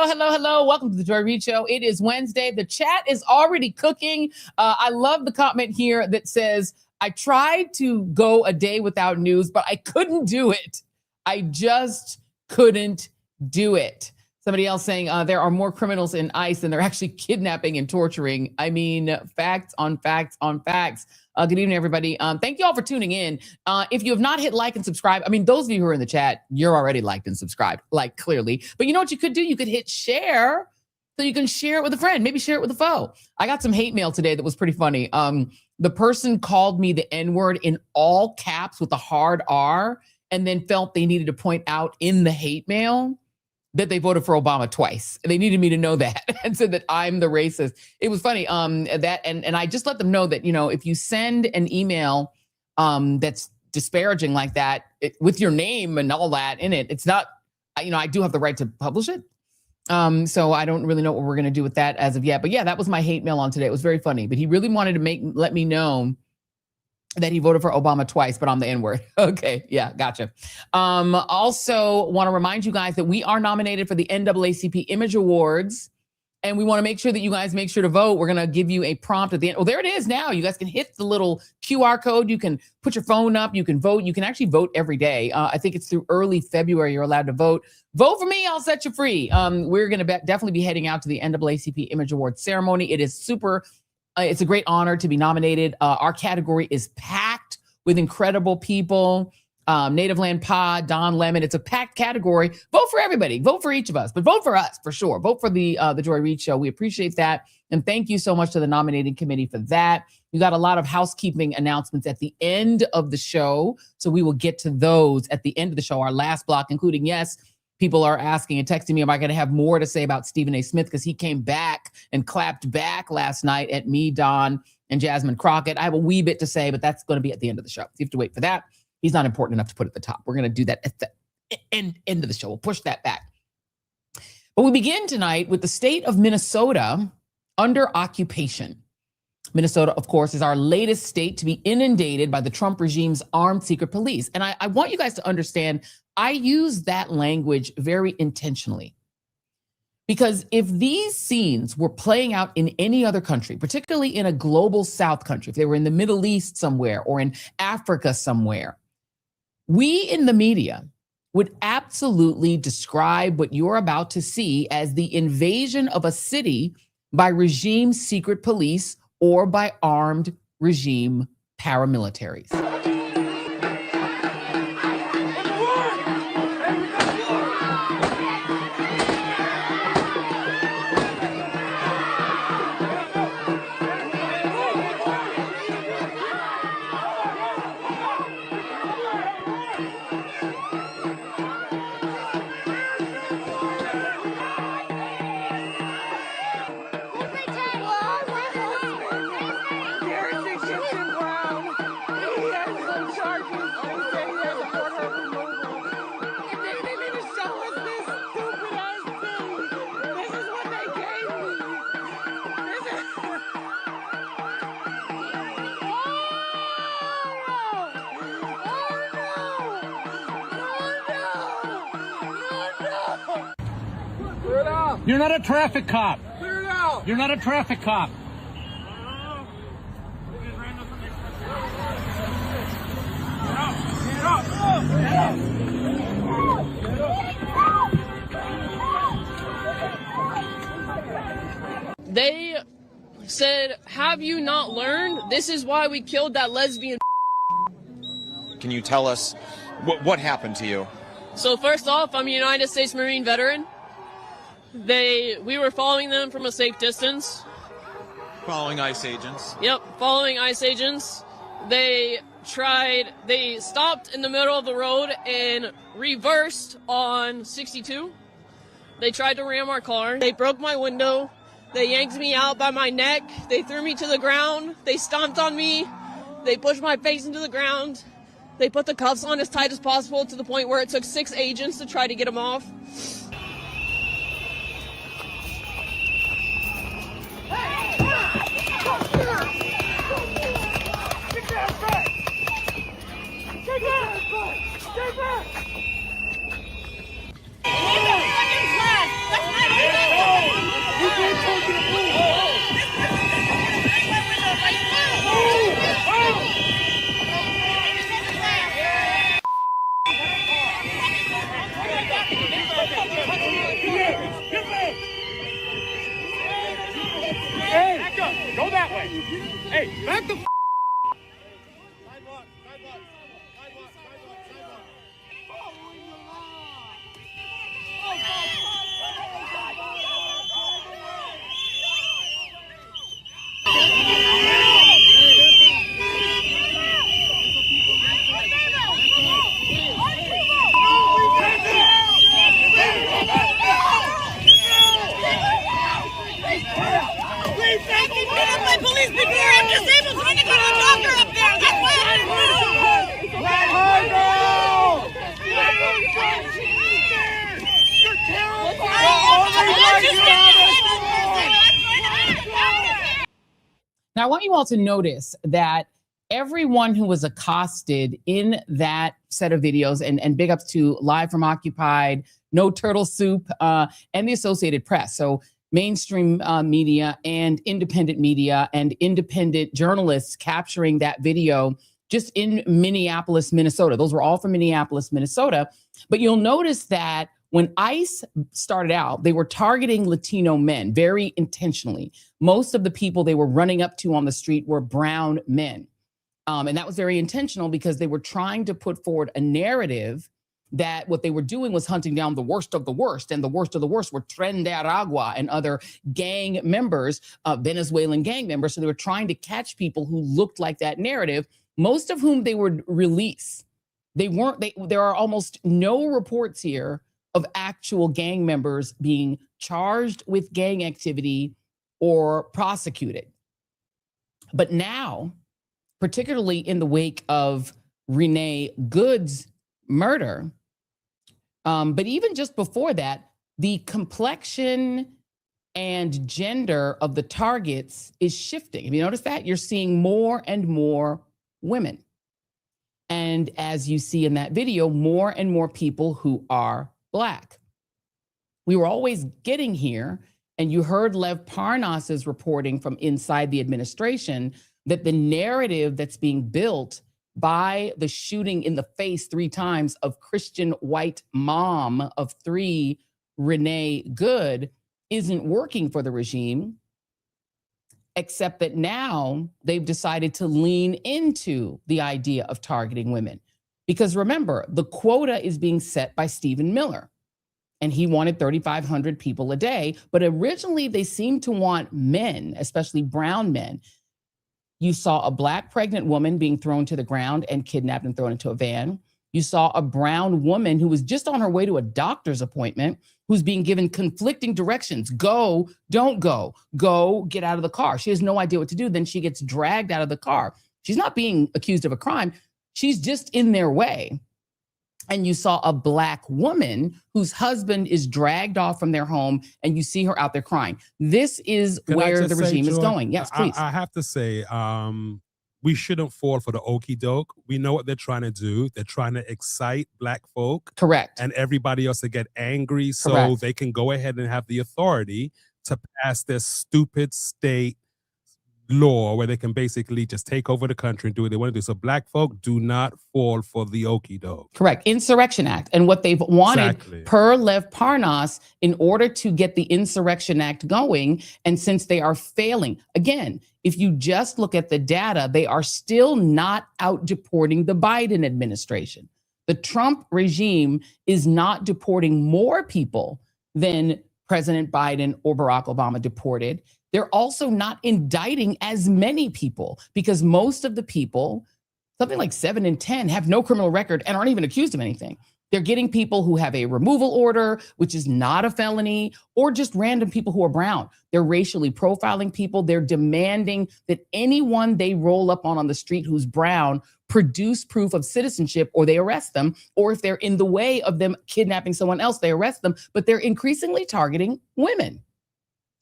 Hello. Welcome to the Joy Reid Show. It is Wednesday. The chat is already cooking. I love the comment here that says, I tried to go a day without news, but I couldn't do it. I just couldn't do it. Somebody else saying there are more criminals in ICE than they're actually kidnapping and torturing. I mean, facts on facts on facts. Good evening, everybody. Thank you all for tuning in. If you have not hit like and subscribe, I mean, those of you who are in the chat, you're already liked and subscribed, like clearly. But you know what you could do? You could hit share so you can share it with a friend, maybe share it with a foe. I got some hate mail today that was pretty funny. The person called me the N-word in all caps with a hard R and then felt they needed to point out in the hate mail that they voted for Obama twice. They needed me to know that and said that I'm the racist. It was funny that, and I just let them know that, you know, if you send an email that's disparaging like that with your name and all that in it, it's not, you know, I do have the right to publish it. So I don't really know what we're going to do with that as of yet. But yeah, that was my hate mail on today. It was very funny, but he really wanted to let me know that he voted for Obama twice, but I'm the N-word. Okay, yeah, gotcha. Also want to remind you guys that we are nominated for the NAACP Image Awards, and we want to make sure that you guys make sure to vote. We're going to give you a prompt at the end. Oh, there it is now. You guys can hit the little QR code. You can put your phone up. You can vote. You can actually vote every day. I think it's through early February you're allowed to vote. Vote for me. I'll set you free. We're going to definitely be heading out to the NAACP Image Awards ceremony. It is super. It's a great honor to be nominated. Our category is packed with incredible people. Native Land Pod, Don Lemon. It's a packed category. Vote for everybody. Vote for each of us, but vote for us for sure. Vote for the Joy Reid Show. We appreciate that. And thank you so much to the nominating committee for that. We got a lot of housekeeping announcements at the end of the show. So we will get to those at the end of the show, our last block, including, yes, people are asking and texting me, am I going to have more to say about Stephen A. Smith? Because he came back and clapped back last night at me, Don, and Jasmine Crockett. I have a wee bit to say, but that's going to be at the end of the show. You have to wait for that. He's not important enough to put at the top. We're going to do that at the end of the show. We'll push that back. But we begin tonight with the state of Minnesota under occupation. Minnesota, of course, is our latest state to be inundated by the Trump regime's armed secret police. And I want you guys to understand, I use that language very intentionally. Because if these scenes were playing out in any other country, particularly in a global South country, if they were in the Middle East somewhere or in Africa somewhere, we in the media would absolutely describe what you're about to see as the invasion of a city by regime secret police or by armed regime paramilitaries. You're not a traffic cop. Clear it out. You're not a traffic cop. They said, have you not learned? This is why we killed that lesbian. Can you tell us what happened to you? So first off, I'm a United States Marine veteran. We were following them from a safe distance. Following ICE agents? Yep, following ICE agents. They stopped in the middle of the road and reversed on 62. They tried to ram our car. They broke my window. They yanked me out by my neck. They threw me to the ground. They stomped on me. They pushed my face into the ground. They put the cuffs on as tight as possible to the point where it took 6 agents to try to get them off. Go that way. Hey, back the police before I'm disabled, so I can go to the doctor up there. That's why I moved. Let her go! You're terrible. Now, I want you all to notice that everyone who was accosted in that set of videos, and big ups to Live from Occupied, No Turtle Soup, and the Associated Press. So mainstream media and independent journalists capturing that video just in Minneapolis, Minnesota. Those were all from Minneapolis, Minnesota. But you'll notice that when ICE started out, they were targeting Latino men very intentionally. Most of the people they were running up to on the street were brown men. And that was very intentional because they were trying to put forward a narrative that what they were doing was hunting down the worst of the worst, and the worst of the worst were Tren de Aragua and other gang members, Venezuelan gang members. So they were trying to catch people who looked like that narrative, most of whom they would release. There are almost no reports here of actual gang members being charged with gang activity or prosecuted. But now, particularly in the wake of Renee Good's murder, but even just before that, the complexion and gender of the targets is shifting. Have you noticed that? You're seeing more and more women. And as you see in that video, more and more people who are Black. We were always getting here, and you heard Lev Parnas's reporting from inside the administration that the narrative that's being built by the shooting in the face 3 times of Christian white mom of 3, Renee Good, isn't working for the regime, except that now they've decided to lean into the idea of targeting women. Because remember, the quota is being set by Stephen Miller, and he wanted 3,500 people a day. But originally they seemed to want men, especially brown men. You saw a Black pregnant woman being thrown to the ground and kidnapped and thrown into a van. You saw a brown woman who was just on her way to a doctor's appointment, who's being given conflicting directions. Go, don't go, get out of the car. She has no idea what to do. Then she gets dragged out of the car. She's not being accused of a crime. She's just in their way. And you saw a Black woman whose husband is dragged off from their home, and you see her out there crying. This is where the regime is going. Yes, please. I have to say, we shouldn't fall for the okie doke. We know what they're trying to do. They're trying to excite Black folk. Correct. And everybody else to get angry so Correct. they can go ahead and have the authority to pass this stupid state law where they can basically just take over the country and do what they want to do. So Black folk do not fall for the okie doke. Correct. Insurrection Act. And what they've wanted per Lev Parnas in order to get the Insurrection Act going. And since they are failing, again, if you just look at the data, they are still not out deporting the Biden administration. The Trump regime is not deporting more people than President Biden or Barack Obama deported. They're also not indicting as many people because most of the people, something like 7 in 10, have no criminal record and aren't even accused of anything. They're getting people who have a removal order, which is not a felony, or just random people who are brown. They're racially profiling people. They're demanding that anyone they roll up on the street who's brown produce proof of citizenship or they arrest them. Or if they're in the way of them kidnapping someone else, they arrest them. But they're increasingly targeting women.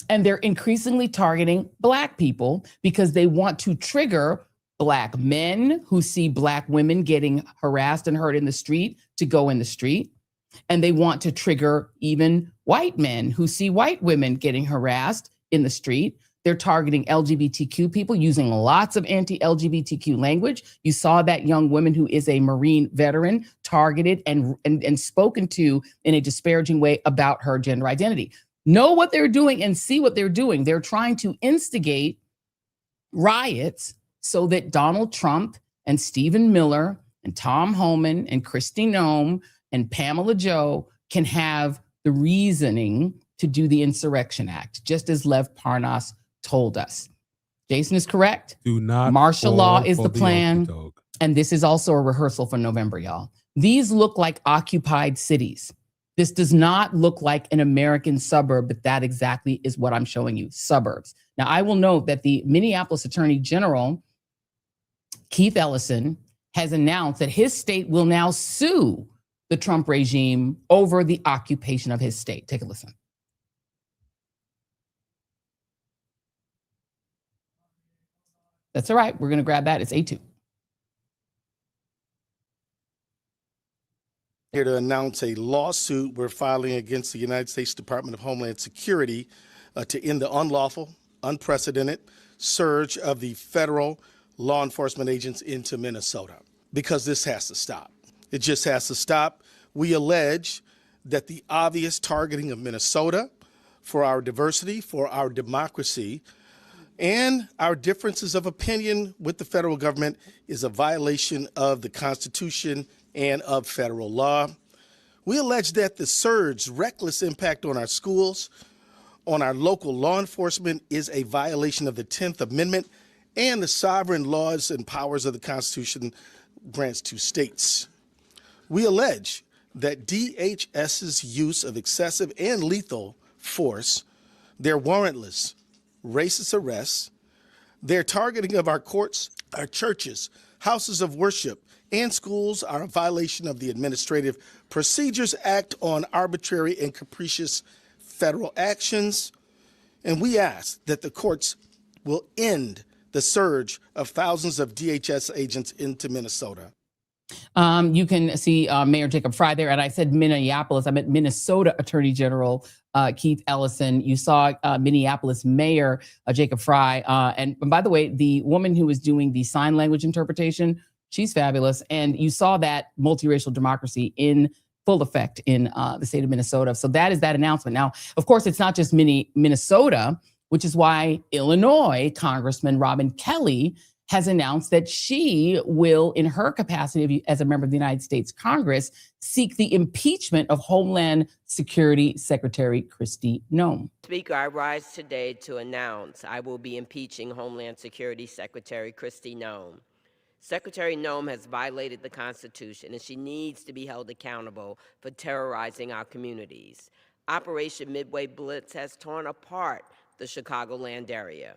And they're increasingly targeting Black people because they want to trigger Black men who see Black women getting harassed and hurt in the street to go in the street. And they want to trigger even white men who see white women getting harassed in the street. They're targeting LGBTQ people using lots of anti-LGBTQ language. You saw that young woman who is a Marine veteran targeted and spoken to in a disparaging way about her gender identity. Know what they're doing and see what they're doing. They're trying to instigate riots so that Donald Trump and Stephen Miller and Tom Homan and Kristi Noem and Pamela Joe can have the reasoning to do the Insurrection Act, just as Lev Parnas told us. Jason is correct. Do not martial law fall is for the plan. okey-doke. And this is also a rehearsal for November, y'all. These look like occupied cities. This does not look like an American suburb, but that exactly is what I'm showing you, suburbs. Now, I will note that the Minneapolis Attorney General, Keith Ellison, has announced that his state will now sue the Trump regime over the occupation of his state. Take a listen. That's all right. We're going to grab that. It's A2. Here to announce a lawsuit we're filing against the United States Department of Homeland Security to end the unlawful, unprecedented surge of the federal law enforcement agents into Minnesota, because this has to stop. It just has to stop. We allege that the obvious targeting of Minnesota for our diversity, for our democracy, and our differences of opinion with the federal government is a violation of the Constitution and of federal law. We allege that the surge's reckless impact on our schools, on our local law enforcement, is a violation of the 10th Amendment and the sovereign laws and powers of the Constitution grants to states. We allege that DHS's use of excessive and lethal force, their warrantless, racist arrests, their targeting of our courts, our churches, houses of worship, and schools are a violation of the Administrative Procedures Act on arbitrary and capricious federal actions. And we ask that the courts will end the surge of thousands of DHS agents into Minnesota. You can see Mayor Jacob Frey there, and I said Minneapolis. I meant Minnesota Attorney General Keith Ellison. You saw Minneapolis Mayor Jacob Frey. And by the way, the woman who was doing the sign language interpretation, she's fabulous. And you saw that multiracial democracy in full effect in the state of Minnesota. So that is that announcement. Now, of course, it's not just Minnesota, which is why Illinois Congressman Robin Kelly has announced that she will, in her capacity as a member of the United States Congress, seek the impeachment of Homeland Security Secretary Kristi Noem. Speaker, I rise today to announce I will be impeaching Homeland Security Secretary Kristi Noem. Secretary Noem has violated the Constitution, and she needs to be held accountable for terrorizing our communities. Operation Midway Blitz has torn apart the Chicagoland area.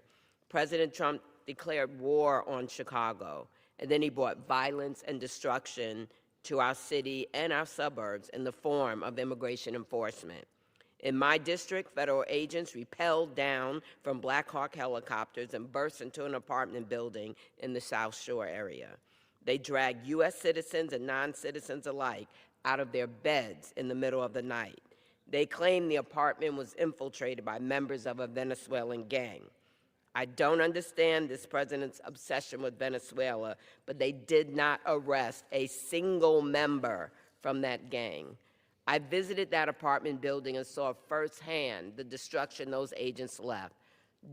President Trump declared war on Chicago, and then he brought violence and destruction to our city and our suburbs in the form of immigration enforcement. In my district, federal agents rappelled down from Black Hawk helicopters and burst into an apartment building in the South Shore area. They dragged U.S. citizens and non-citizens alike out of their beds in the middle of the night. They claimed the apartment was infiltrated by members of a Venezuelan gang. I don't understand this president's obsession with Venezuela, but they did not arrest a single member from that gang. I visited that apartment building and saw firsthand the destruction those agents left.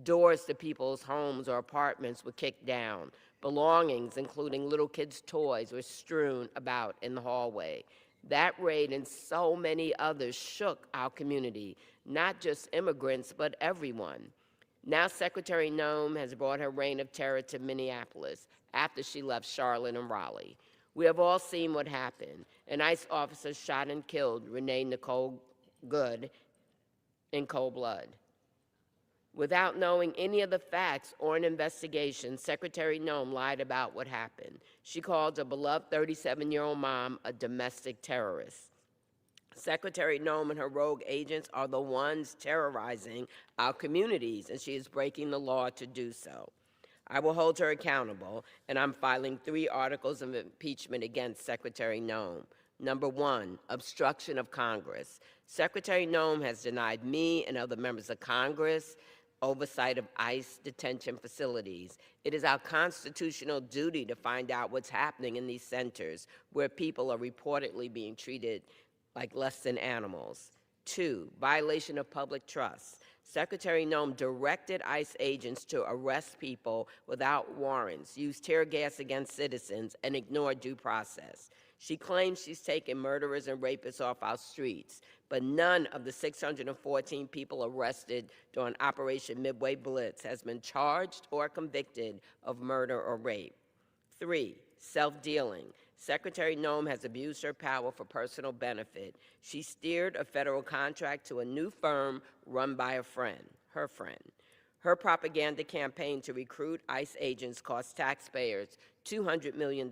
Doors to people's homes or apartments were kicked down. Belongings, including little kids' toys, were strewn about in the hallway. That raid and so many others shook our community, not just immigrants, but everyone. Now Secretary Noem has brought her reign of terror to Minneapolis after she left Charlotte and Raleigh. We have all seen what happened. An ICE officer shot and killed Renee Nicole Good in cold blood. Without knowing any of the facts or an investigation, Secretary Noem lied about what happened. She called a beloved 37-year-old mom a domestic terrorist. Secretary Noem and her rogue agents are the ones terrorizing our communities, and she is breaking the law to do so. I will hold her accountable, and I'm filing 3 articles of impeachment against Secretary Noem. Number 1, obstruction of Congress. Secretary Noem has denied me and other members of Congress oversight of ICE detention facilities. It is our constitutional duty to find out what's happening in these centers where people are reportedly being treated like less than animals. 2, violation of public trust. Secretary Noem directed ICE agents to arrest people without warrants, use tear gas against citizens, and ignore due process. She claims she's taken murderers and rapists off our streets, but none of the 614 people arrested during Operation Midway Blitz has been charged or convicted of murder or rape. 3, self-dealing. Secretary Noem has abused her power for personal benefit. She steered a federal contract to a new firm run by a friend, her friend. Her propaganda campaign to recruit ICE agents cost taxpayers $200 million.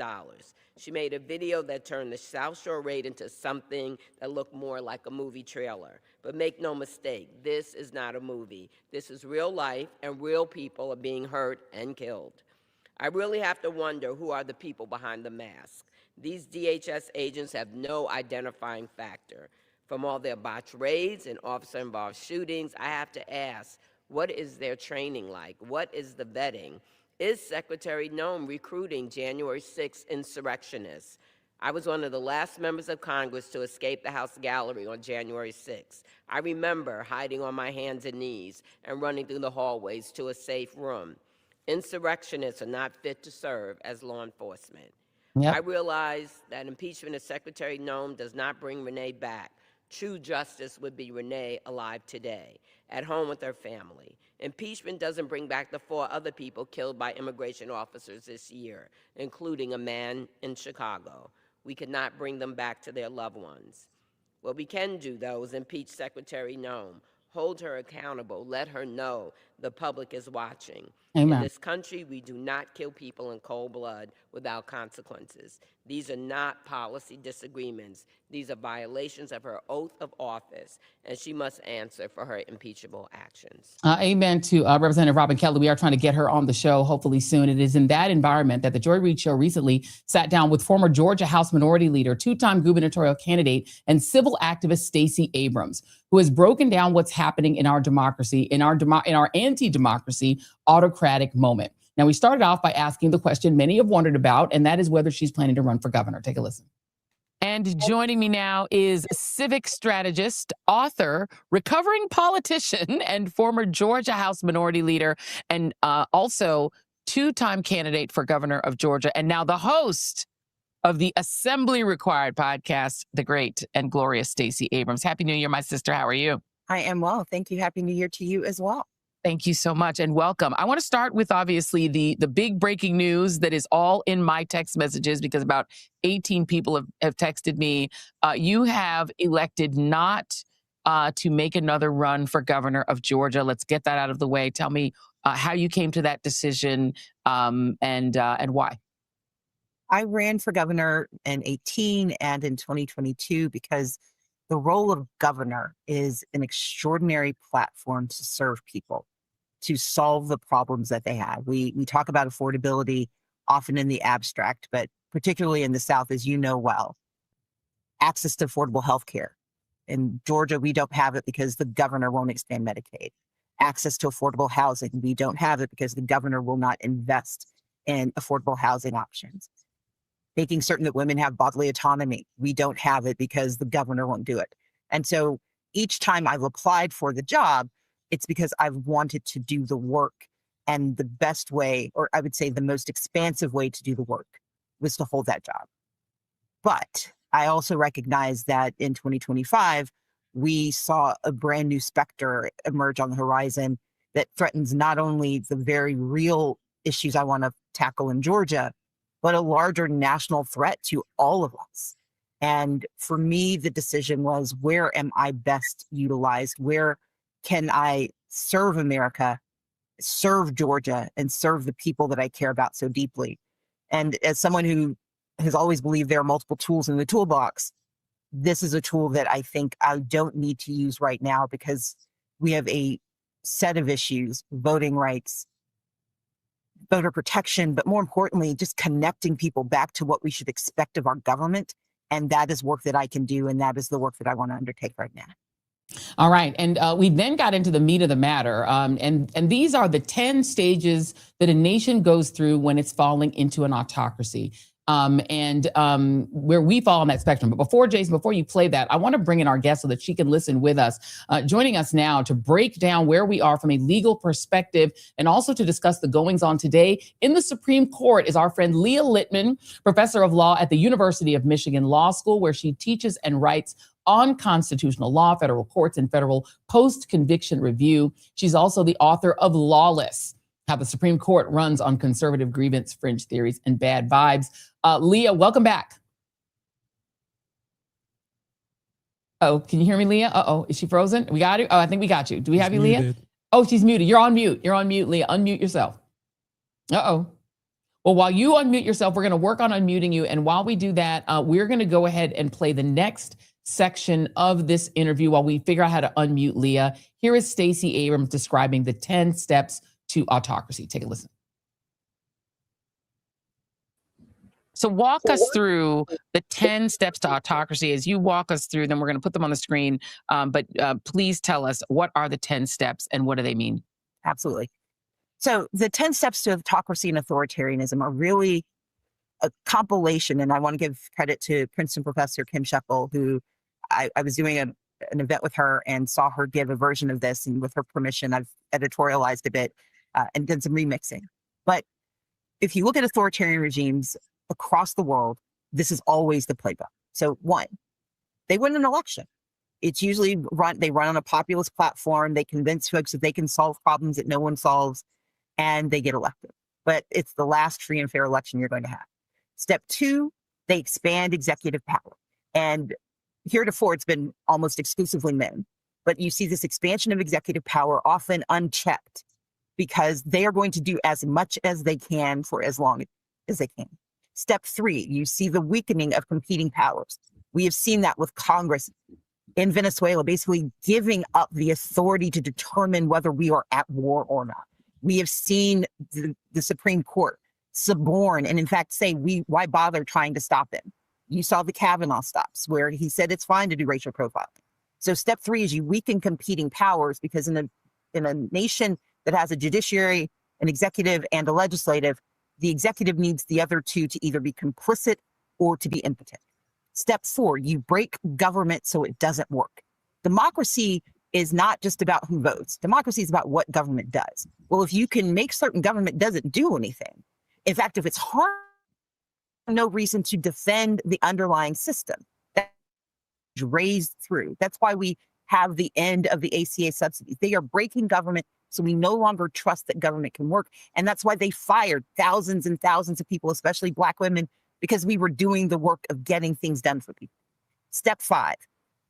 She made a video that turned the South Shore raid into something that looked more like a movie trailer. But make no mistake, this is not a movie. This is real life, and real people are being hurt and killed. I really have to wonder who are the people behind the mask. These DHS agents have no identifying factor. From all their botched raids and officer-involved shootings, I have to ask, what is their training like? What is the vetting? Is Secretary Noem recruiting January 6th insurrectionists? I was one of the last members of Congress to escape the House gallery on January 6th. I remember hiding on my hands and knees and running through the hallways to a safe room. Insurrectionists are not fit to serve as law enforcement. Yep. I realize that impeachment of Secretary Noem does not bring Renee back. True justice would be Renee alive today, at home with her family. Impeachment doesn't bring back the 4 other people killed by immigration officers this year, including a man in Chicago. We could not bring them back to their loved ones. What we can do, though, is impeach Secretary Noem, hold her accountable, let her know the public is watching. Amen. In this country, we do not kill people in cold blood without consequences. These are not policy disagreements. These are violations of her oath of office, and she must answer for her impeachable actions. Amen to Representative Robin Kelly. We are trying to get her on the show hopefully soon. It is in that environment that the Joy Reid Show recently sat down with former Georgia House Minority Leader, 2-time gubernatorial candidate, and civil activist Stacey Abrams, who has broken down what's happening in our democracy, in our anti-democracy autocratic moment. Now, we started off by asking the question many have wondered about, and that is whether she's planning to run for governor. Take a listen. And joining me now is civic strategist, author, recovering politician, and former Georgia House Minority Leader, and also 2-time candidate for governor of Georgia, and now the host of the Assembly Required podcast, the great and glorious Stacey Abrams. Happy New Year, my sister. How are you? I am well. Thank you. Happy New Year to you as well. Thank you so much and welcome. I want to start with obviously the big breaking news that is all in my text messages because about 18 people have texted me. You have elected not to make another run for governor of Georgia. Let's get that out of the way. Tell me how you came to that decision and why. I ran for governor in 2018 and in 2022 because the role of governor is an extraordinary platform to serve people, to solve the problems that they have. We talk about affordability often in the abstract, but particularly in the South, as you know well, access to affordable health care. In Georgia, we don't have it because the governor won't expand Medicaid. Access to affordable housing, we don't have it because the governor will not invest in affordable housing options. Making certain that women have bodily autonomy, we don't have it because the governor won't do it. And so each time I've applied for the job, it's because I've wanted to do the work. And the best way, or I would say the most expansive way to do the work, was to hold that job. But I also recognize that in 2025, we saw a brand new specter emerge on the horizon that threatens not only the very real issues I want to tackle in Georgia, but a larger national threat to all of us. And for me, the decision was, where am I best utilized? Where can I serve America, serve Georgia, and serve the people that I care about so deeply? And as someone who has always believed there are multiple tools in the toolbox, this is a tool that I think I don't need to use right now because we have a set of issues, voting rights, voter protection, but more importantly, just connecting people back to what we should expect of our government. And that is work that I can do. And that is the work that I want to undertake right now. All right. And we then got into the meat of the matter. And these are the 10 stages that a nation goes through when it's falling into an autocracy. and where we fall on that spectrum. But before, Jason, before you play that, I want to bring in our guest so that she can listen with us. Joining us now to break down where we are from a legal perspective and also to discuss the goings on today in the Supreme Court is our friend Leah Litman, professor of law at the University of Michigan Law School, where she teaches and writes on constitutional law, federal courts, and federal post-conviction review. She's also the author of Lawless: How the Supreme Court Runs on Conservative Grievance, Fringe Theories, and Bad Vibes. Leah, welcome back. Oh, can you hear me, Leah? Uh-oh, is she frozen? We got her? Oh, I think we got you. Do we have you, Leah? Oh, she's muted. You're on mute. You're on mute, Leah. Unmute yourself. Uh-oh. Well, while you unmute yourself, we're going to work on unmuting you. And while we do that, we're going to go ahead and play the next section of this interview while we figure out how to unmute Leah. Here is Stacey Abrams describing the 10 steps to autocracy. Take a listen. So walk us through the 10 steps to autocracy. As you walk us through them, we're going to put them on the screen. But please tell us, what are the 10 steps and what do they mean? Absolutely. So the 10 steps to autocracy and authoritarianism are really a compilation. And I want to give credit to Princeton professor Kim Sheffel, who I was doing an event with her and saw her give a version of this. And with her permission, I've editorialized a bit and done some remixing. But if you look at authoritarian regimes across the world, this is always the playbook. So one, they win an election. It's usually they run on a populist platform. They convince folks that they can solve problems that no one solves, and they get elected. But it's the last free and fair election you're going to have. Step two, they expand executive power. And heretofore, it's been almost exclusively men. But you see this expansion of executive power often unchecked because they are going to do as much as they can for as long as they can. Step three, you see the weakening of competing powers. We have seen that with Congress in Venezuela, basically giving up the authority to determine whether we are at war or not. We have seen the Supreme Court suborn and in fact say, why bother trying to stop him? You saw the Kavanaugh stops where he said it's fine to do racial profiling. So step three is you weaken competing powers because in a nation that has a judiciary, an executive, and a legislative, the executive needs the other two to either be complicit or to be impotent. Step four, you break government so it doesn't work. Democracy is not just about who votes. Democracy is about what government does. Well, if you can make certain government doesn't do anything, in fact, if it's hard, no reason to defend the underlying system. That's raised through. That's why we have the end of the ACA subsidies. They are breaking government, so we no longer trust that government can work. And that's why they fired thousands and thousands of people, especially Black women, because we were doing the work of getting things done for people. Step five,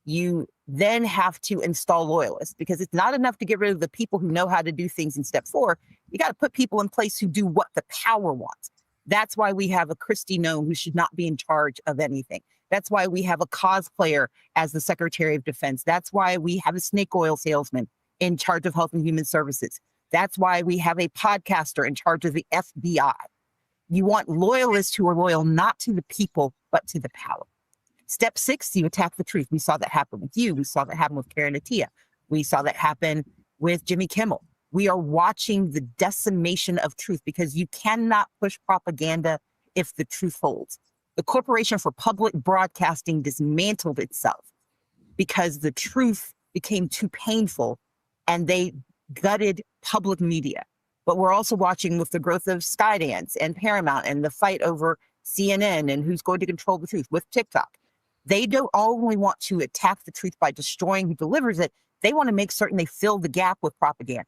you then have to install loyalists because it's not enough to get rid of the people who know how to do things in step four. You got to put people in place who do what the power wants. That's why we have a Kristi Noem who should not be in charge of anything. That's why we have a cosplayer as the Secretary of Defense. That's why we have a snake oil salesman in charge of Health and Human Services. That's why we have a podcaster in charge of the FBI. You want loyalists who are loyal not to the people, but to the power. Step six, you attack the truth. We saw that happen with you. We saw that happen with Karen Attiah. We saw that happen with Jimmy Kimmel. We are watching the decimation of truth because you cannot push propaganda if the truth holds. The Corporation for Public Broadcasting dismantled itself because the truth became too painful and they gutted public media. But we're also watching with the growth of Skydance and Paramount and the fight over CNN and who's going to control the truth with TikTok. They don't only want to attack the truth by destroying who delivers it. They want to make certain they fill the gap with propaganda.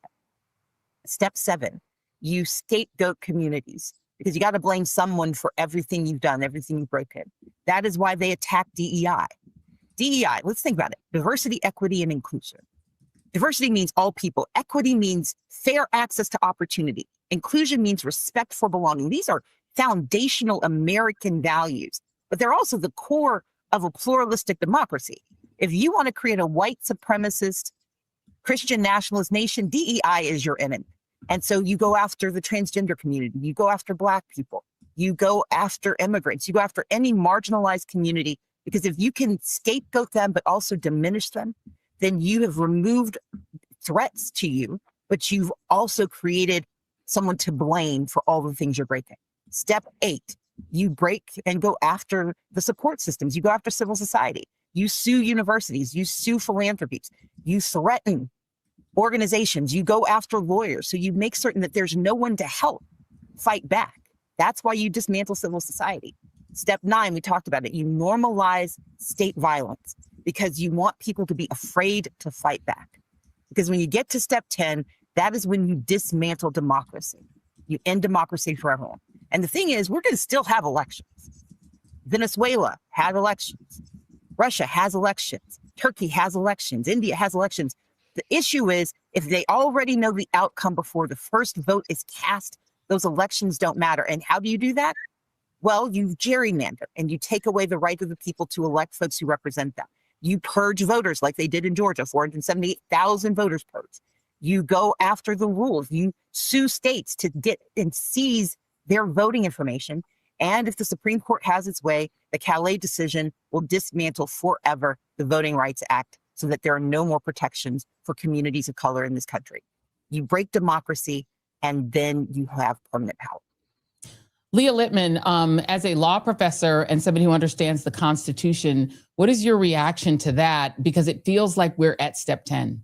Step seven, you scapegoat communities because you got to blame someone for everything you've done, everything you've broken. That is why they attack DEI. DEI, let's think about it. Diversity, equity, and inclusion. Diversity means all people. Equity means fair access to opportunity. Inclusion means respect for belonging. These are foundational American values, but they're also the core of a pluralistic democracy. If you want to create a white supremacist, Christian nationalist nation, DEI is your enemy. And so you go after the transgender community, you go after Black people, you go after immigrants, you go after any marginalized community, because if you can scapegoat them, but also diminish them, then you have removed threats to you, but you've also created someone to blame for all the things you're breaking. Step eight, You break and go after the support systems. You go after civil society. You sue universities. You sue philanthropies. You threaten organizations. You go after lawyers. So you make certain that there's no one to help fight back. That's why you dismantle civil society. Step 9, we talked about it. You normalize state violence because you want people to be afraid to fight back. Because when you get to step 10, that is when you dismantle democracy. You end democracy for everyone. And the thing is, we're going to still have elections. Venezuela had elections. Russia has elections. Turkey has elections. India has elections. The issue is, if they already know the outcome before the first vote is cast, those elections don't matter. And how do you do that? Well, you gerrymander and you take away the right of the people to elect folks who represent them. You purge voters like they did in Georgia, 478,000 voters purged. You go after the rules. You sue states to get and seize their voting information. And if the Supreme Court has its way, the Calais decision will dismantle forever the Voting Rights Act so that there are no more protections for communities of color in this country. You break democracy, and then you have permanent power. Leah Litman, as a law professor and somebody who understands the Constitution, what is your reaction to that? Because it feels like we're at step 10.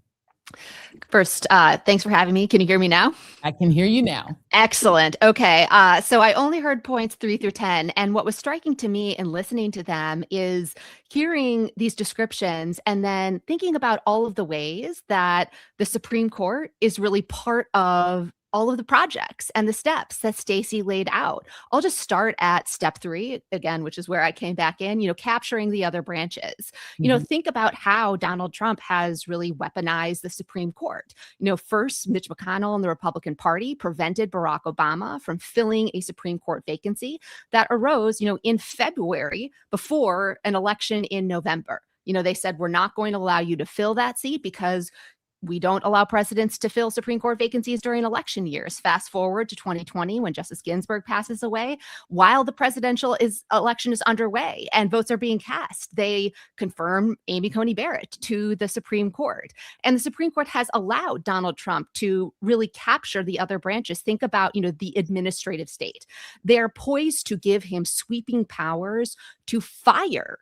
First, thanks for having me. Can you hear me now? I can hear you now. Excellent. Okay. So I only heard points 3 through 10. And what was striking to me in listening to them is hearing these descriptions and then thinking about all of the ways that the Supreme Court is really part of all of the projects and the steps that Stacey laid out. I'll just start at step 3 again, which is where I came back in, capturing the other branches. Think about how Donald Trump has really weaponized the Supreme Court. First, Mitch McConnell and the Republican Party prevented Barack Obama from filling a Supreme Court vacancy that arose, in February before an election in November. They said, we're not going to allow you to fill that seat because we don't allow presidents to fill Supreme Court vacancies during election years. Fast forward to 2020 when Justice Ginsburg passes away. While the presidential election is underway and votes are being cast, they confirm Amy Coney Barrett to the Supreme Court. And the Supreme Court has allowed Donald Trump to really capture the other branches. Think about, the administrative state. They are poised to give him sweeping powers to fire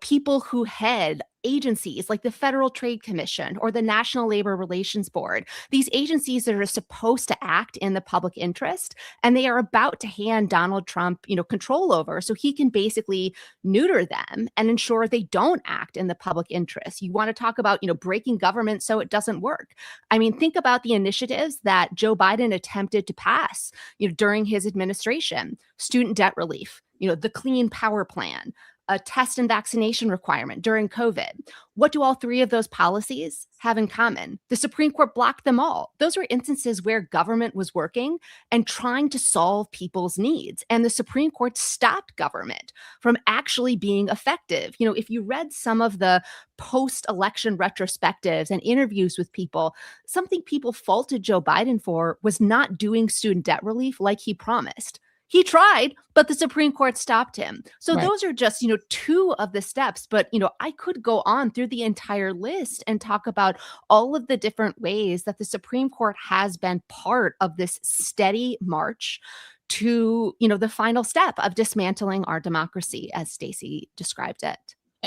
people who head agencies like the Federal Trade Commission or the National Labor Relations Board, these agencies that are supposed to act in the public interest, and they are about to hand Donald Trump, control over so he can basically neuter them and ensure they don't act in the public interest. You want to talk about, breaking government so it doesn't work. I mean, think about the initiatives that Joe Biden attempted to pass, during his administration: student debt relief, the Clean Power Plan, a test and vaccination requirement during COVID. What do all 3 of those policies have in common? The Supreme Court blocked them all. Those were instances where government was working and trying to solve people's needs. And the Supreme Court stopped government from actually being effective. If you read some of the post-election retrospectives and interviews with people, something people faulted Joe Biden for was not doing student debt relief like he promised. He tried, but the Supreme Court stopped him. So Right. Those are just, 2 of the steps. But, I could go on through the entire list and talk about all of the different ways that the Supreme Court has been part of this steady march to, the final step of dismantling our democracy, as Stacey described it.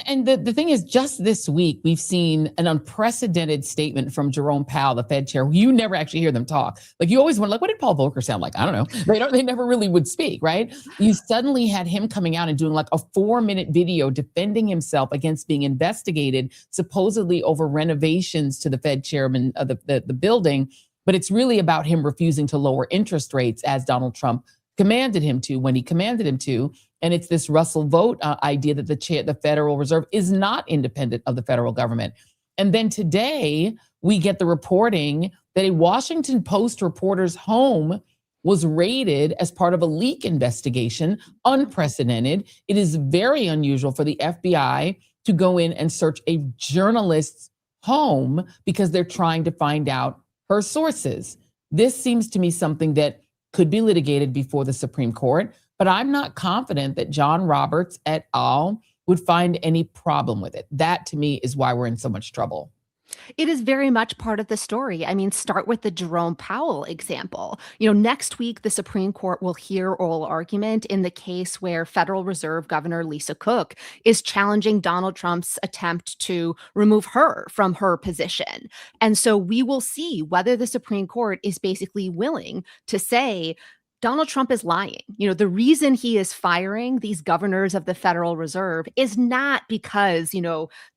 And the thing is, just this week, we've seen an unprecedented statement from Jerome Powell, the Fed chair. You never actually hear them talk. Like, you always wonder, what did Paul Volcker sound like? I don't know. They never really would speak, right? You suddenly had him coming out and doing like a 4-minute video defending himself against being investigated, supposedly over renovations to the Fed chairman of the building. But it's really about him refusing to lower interest rates as Donald Trump commanded him to when he commanded him to. And it's this Russell vote idea that the Federal Reserve is not independent of the federal government. And then today we get the reporting that a Washington Post reporter's home was raided as part of a leak investigation, unprecedented. It is very unusual for the FBI to go in and search a journalist's home because they're trying to find out her sources. This seems to me something that could be litigated before the Supreme Court, but I'm not confident that John Roberts et al. Would find any problem with it. That, to me, is why we're in so much trouble. It is very much part of the story. I mean, start with the Jerome Powell example. Next week, the Supreme Court will hear oral argument in the case where Federal Reserve Governor Lisa Cook is challenging Donald Trump's attempt to remove her from her position. And so we will see whether the Supreme Court is basically willing to say, Donald Trump is lying. The reason he is firing these governors of the Federal Reserve is not because,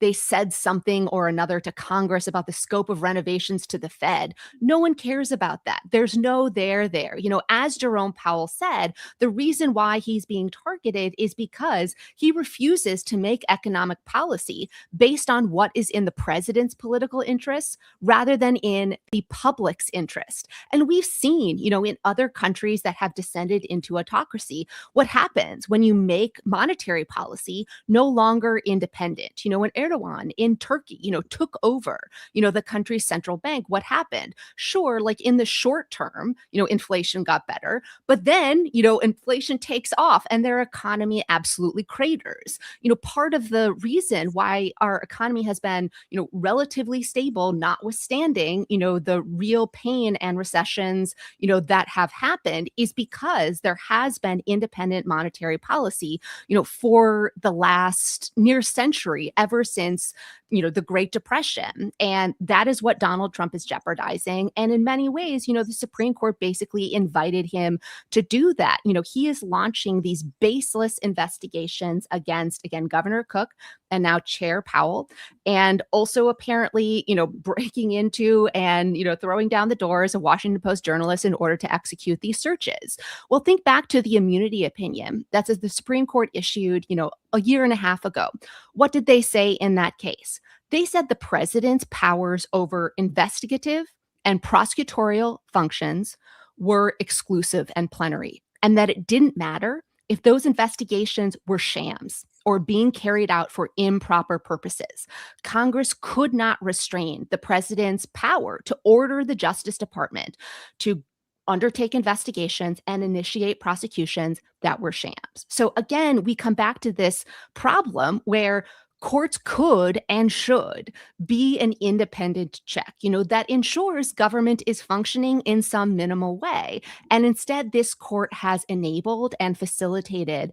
they said something or another to Congress about the scope of renovations to the Fed. No one cares about that. There's no there there. As Jerome Powell said, the reason why he's being targeted is because he refuses to make economic policy based on what is in the president's political interests rather than in the public's interest. And we've seen, in other countries that have descended into autocracy, what happens when you make monetary policy no longer independent. When Erdogan in Turkey, took over, the country's central bank, what happened? Sure, like in the short term, inflation got better, but then, inflation takes off and their economy absolutely craters. Part of the reason why our economy has been, relatively stable, notwithstanding, the real pain and recessions, that have happened is because there has been independent monetary policy, for the last near century, ever since, the Great Depression. And that is what Donald Trump is jeopardizing. And in many ways, the Supreme Court basically invited him to do that. He is launching these baseless investigations against, again, Governor Cook and now Chair Powell, and also apparently, breaking into and, throwing down the doors of Washington Post journalists in order to execute these searches. Well, think back to the immunity opinion that the Supreme Court issued, a year and a half ago. What did they say in that case? They said the president's powers over investigative and prosecutorial functions were exclusive and plenary, and that it didn't matter if those investigations were shams or being carried out for improper purposes. Congress could not restrain the president's power to order the Justice Department to undertake investigations and initiate prosecutions that were shams. So again, we come back to this problem where courts could and should be an independent check, that ensures government is functioning in some minimal way. And instead, this court has enabled and facilitated,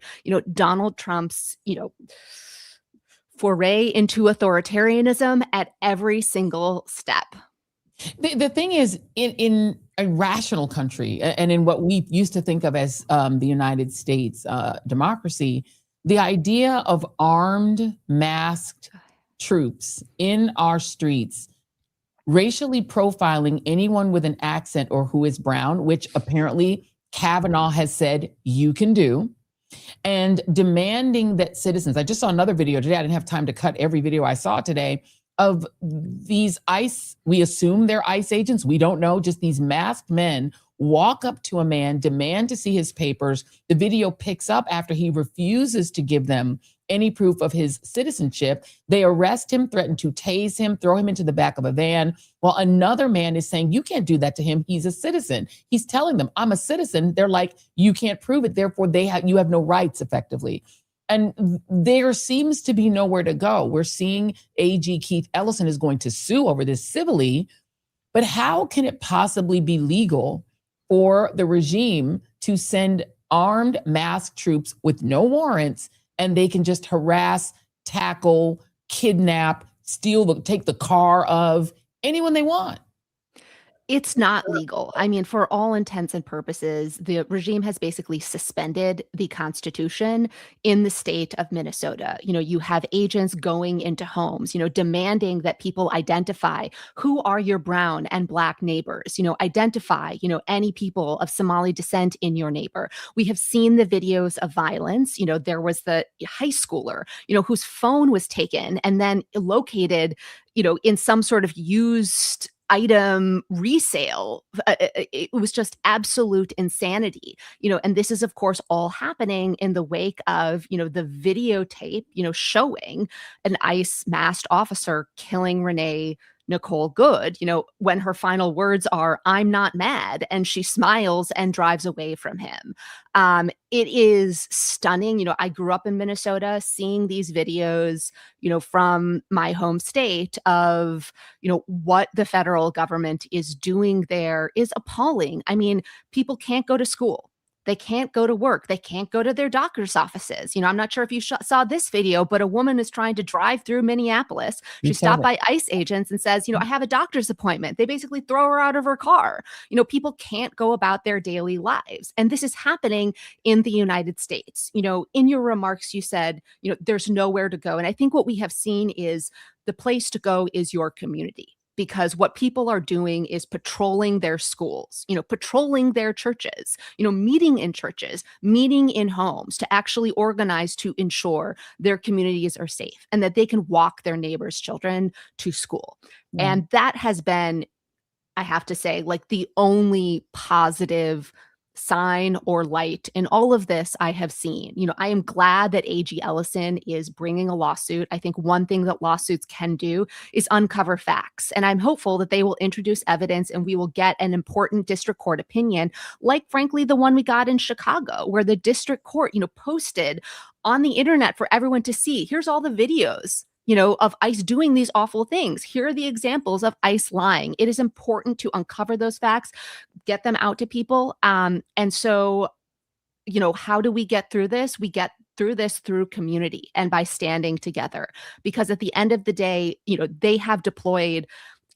Donald Trump's, foray into authoritarianism at every single step. The thing is, in a rational country and in what we used to think of as the United States democracy, the idea of armed, masked troops in our streets, racially profiling anyone with an accent or who is brown, which apparently Kavanaugh has said you can do, and demanding that citizens, I just saw another video today, I didn't have time to cut every video I saw today, of these ICE, we assume they're ICE agents, we don't know, just these masked men walk up to a man, demand to see his papers. The video picks up after he refuses to give them any proof of his citizenship. They arrest him, threaten to tase him, throw him into the back of a van, while another man is saying, you can't do that to him. He's a citizen. He's telling them, I'm a citizen. They're like, you can't prove it. Therefore, you have no rights, effectively. And there seems to be nowhere to go. We're seeing AG Keith Ellison is going to sue over this civilly, but how can it possibly be legal for the regime to send armed masked troops with no warrants and they can just harass, tackle, kidnap, steal, take the car of anyone they want? It's not legal. I mean, for all intents and purposes, the regime has basically suspended the Constitution in the state of Minnesota. You have agents going into homes, demanding that people identify who are your brown and black neighbors, identify, any people of Somali descent in your neighbor. We have seen the videos of violence. There was the high schooler, whose phone was taken and then located, in some sort of used item resale. It was just absolute insanity, and this is of course all happening in the wake of, the videotape, showing an ICE masked officer killing Renee Nicole Good, when her final words are, "I'm not mad," and she smiles and drives away from him. It is stunning. I grew up in Minnesota, seeing these videos, from my home state of, what the federal government is doing there is appalling. I mean, people can't go to school. They can't go to work. They can't go to their doctor's offices. I'm not sure if you saw this video, but a woman is trying to drive through Minneapolis. She stopped by ICE agents and says, I have a doctor's appointment. They basically throw her out of her car. People can't go about their daily lives. And this is happening in the United States. In your remarks, you said, there's nowhere to go. And I think what we have seen is the place to go is your community. Because what people are doing is patrolling their schools, patrolling their churches, meeting in churches, meeting in homes to actually organize to ensure their communities are safe and that they can walk their neighbors' children to school. And that has been, I have to say, like the only positive sign or light in all of this I have seen. I am glad that A.G. Ellison is bringing a lawsuit. I think one thing that lawsuits can do is uncover facts. And I'm hopeful that they will introduce evidence and we will get an important district court opinion, like, frankly, the one we got in Chicago, where the district court, posted on the internet for everyone to see. Here's all the videos of ICE doing these awful things. Here are the examples of ICE lying. It is important to uncover those facts, get them out to people. And so, how do we get through this? We get through this through community and by standing together. Because at the end of the day, they have deployed,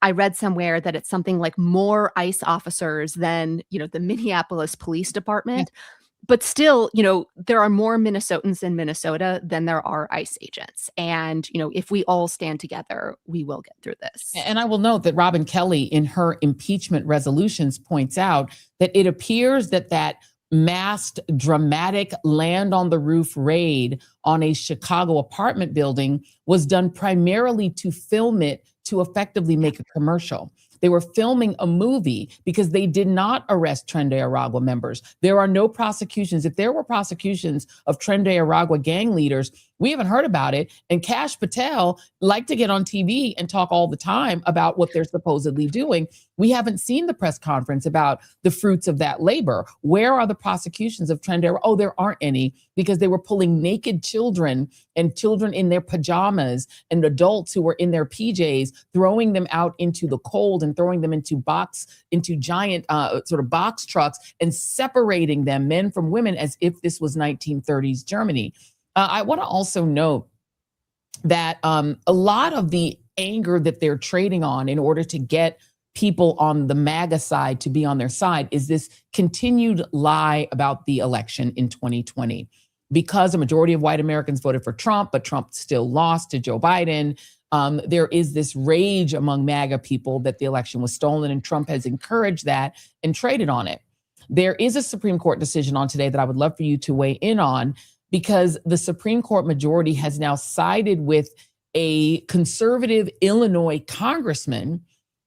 I read somewhere that it's something like more ICE officers than, the Minneapolis Police Department. Yeah. But still, there are more Minnesotans in Minnesota than there are ICE agents. And, if we all stand together, we will get through this. And I will note that Robin Kelly, in her impeachment resolutions, points out that it appears that masked, dramatic land on the roof raid on a Chicago apartment building was done primarily to film it to effectively make a commercial. They were filming a movie because they did not arrest Tren de Aragua members. There are no prosecutions. If there were prosecutions of Tren de Aragua gang leaders, we haven't heard about it. And Kash Patel liked to get on TV and talk all the time about what they're supposedly doing. We haven't seen the press conference about the fruits of that labor. Where are the prosecutions of Tren de Aragua? Oh, there aren't any, because they were pulling naked children and children in their pajamas and adults who were in their PJs, throwing them out into the cold and throwing them into giant sort of box trucks and separating them, men from women, as if this was 1930s Germany. I want to also note that a lot of the anger that they're trading on in order to get people on the MAGA side to be on their side is this continued lie about the election in 2020. Because a majority of white Americans voted for Trump, but Trump still lost to Joe Biden, there is this rage among MAGA people that the election was stolen, and Trump has encouraged that and traded on it. There is a Supreme Court decision on today that I would love for you to weigh in on, because the Supreme Court majority has now sided with a conservative Illinois congressman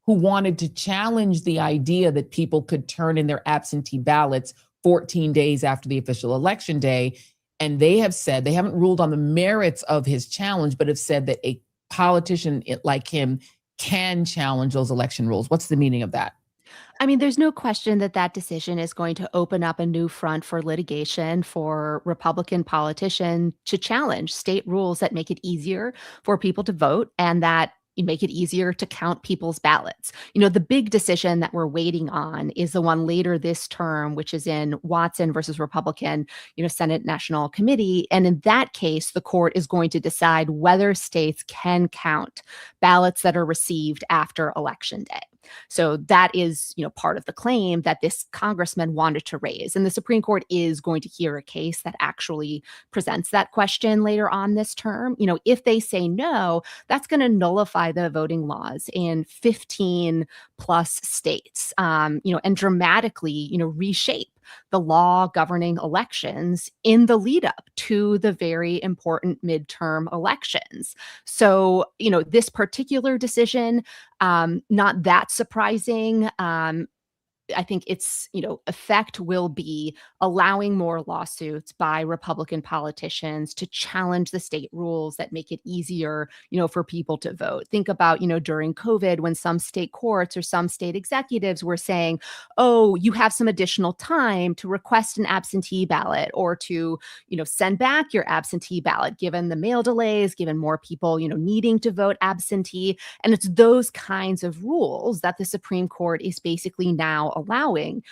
who wanted to challenge the idea that people could turn in their absentee ballots 14 days after the official election day. And they have said, they haven't ruled on the merits of his challenge, but have said that a politician like him can challenge those election rules. What's the meaning of that? I mean, there's no question that decision is going to open up a new front for litigation for Republican politicians to challenge state rules that make it easier for people to vote and that make it easier to count people's ballots. The big decision that we're waiting on is the one later this term, which is in Watson versus Republican, Senate National Committee. And in that case, the court is going to decide whether states can count ballots that are received after Election Day. So that is, part of the claim that this congressman wanted to raise. And the Supreme Court is going to hear a case that actually presents that question later on this term. If they say no, that's going to nullify the voting laws in 15 plus states, and dramatically, reshape the law governing elections in the lead up to the very important midterm elections. So, this particular decision, not that surprising. I think its, effect will be allowing more lawsuits by Republican politicians to challenge the state rules that make it easier, for people to vote. Think about, during COVID when some state courts or some state executives were saying, oh, you have some additional time to request an absentee ballot or to, send back your absentee ballot, given the mail delays, given more people, needing to vote absentee. And it's those kinds of rules that the Supreme Court is basically now allowing,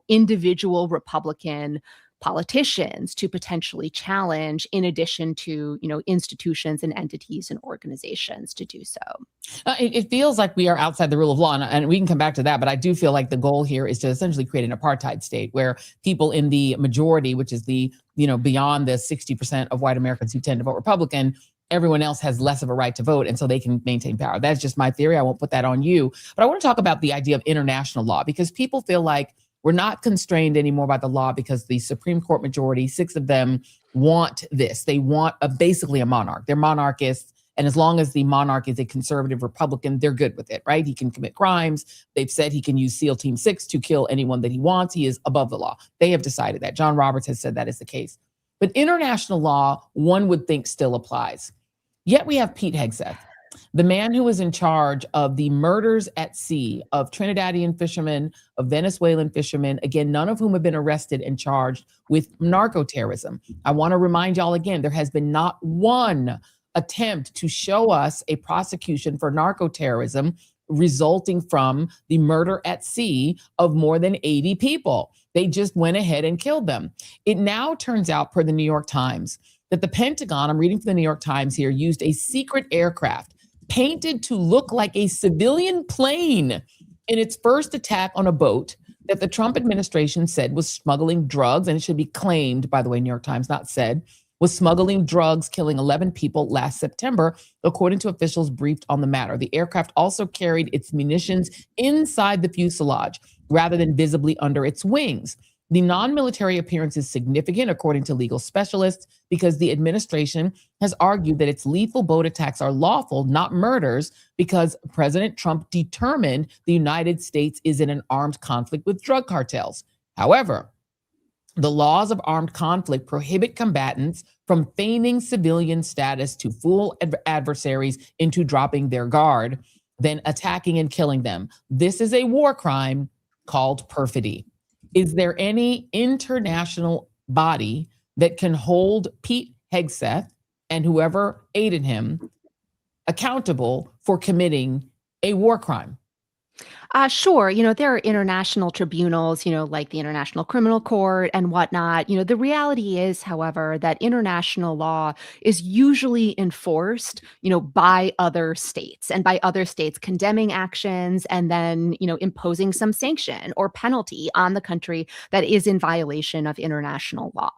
individual Republican politicians to potentially challenge, in addition to, institutions and entities and organizations to do so. It feels like we are outside the rule of law, and we can come back to that, but I do feel like the goal here is to essentially create an apartheid state where people in the majority, which is the, beyond the 60% of white Americans who tend to vote Republican, everyone else has less of a right to vote, and so they can maintain power. That's just my theory. I won't put that on you. But I want to talk about the idea of international law, because people feel like we're not constrained anymore by the law because the Supreme Court majority, 6 of them, want this. They want basically a monarch. They're monarchists. And as long as the monarch is a conservative Republican, they're good with it, right? He can commit crimes. They've said he can use SEAL Team 6 to kill anyone that he wants. He is above the law. They have decided that. John Roberts has said that is the case. But international law, one would think, still applies. Yet we have Pete Hegseth, the man who was in charge of the murders at sea of Trinidadian fishermen, of Venezuelan fishermen, again, none of whom have been arrested and charged with narco-terrorism. I want to remind y'all again, there has been not one attempt to show us a prosecution for narco-terrorism resulting from the murder at sea of more than 80 people. They just went ahead and killed them. It now turns out, per the New York Times, that the Pentagon, I'm reading from the New York Times here, used a secret aircraft painted to look like a civilian plane in its first attack on a boat that the Trump administration said was smuggling drugs, and it should be claimed, by the way, New York Times, not said, was smuggling drugs, killing 11 people last September, according to officials briefed on the matter. The aircraft also carried its munitions inside the fuselage rather than visibly under its wings. The non-military appearance is significant, according to legal specialists, because the administration has argued that its lethal boat attacks are lawful, not murders, because President Trump determined the United States is in an armed conflict with drug cartels. However, the laws of armed conflict prohibit combatants from feigning civilian status to fool adversaries into dropping their guard, then attacking and killing them. This is a war crime called perfidy. Is there any international body that can hold Pete Hegseth and whoever aided him accountable for committing a war crime? Sure. There are international tribunals, like the International Criminal Court and whatnot. The reality is, however, that international law is usually enforced, by other states and by other states condemning actions and then, imposing some sanction or penalty on the country that is in violation of international law.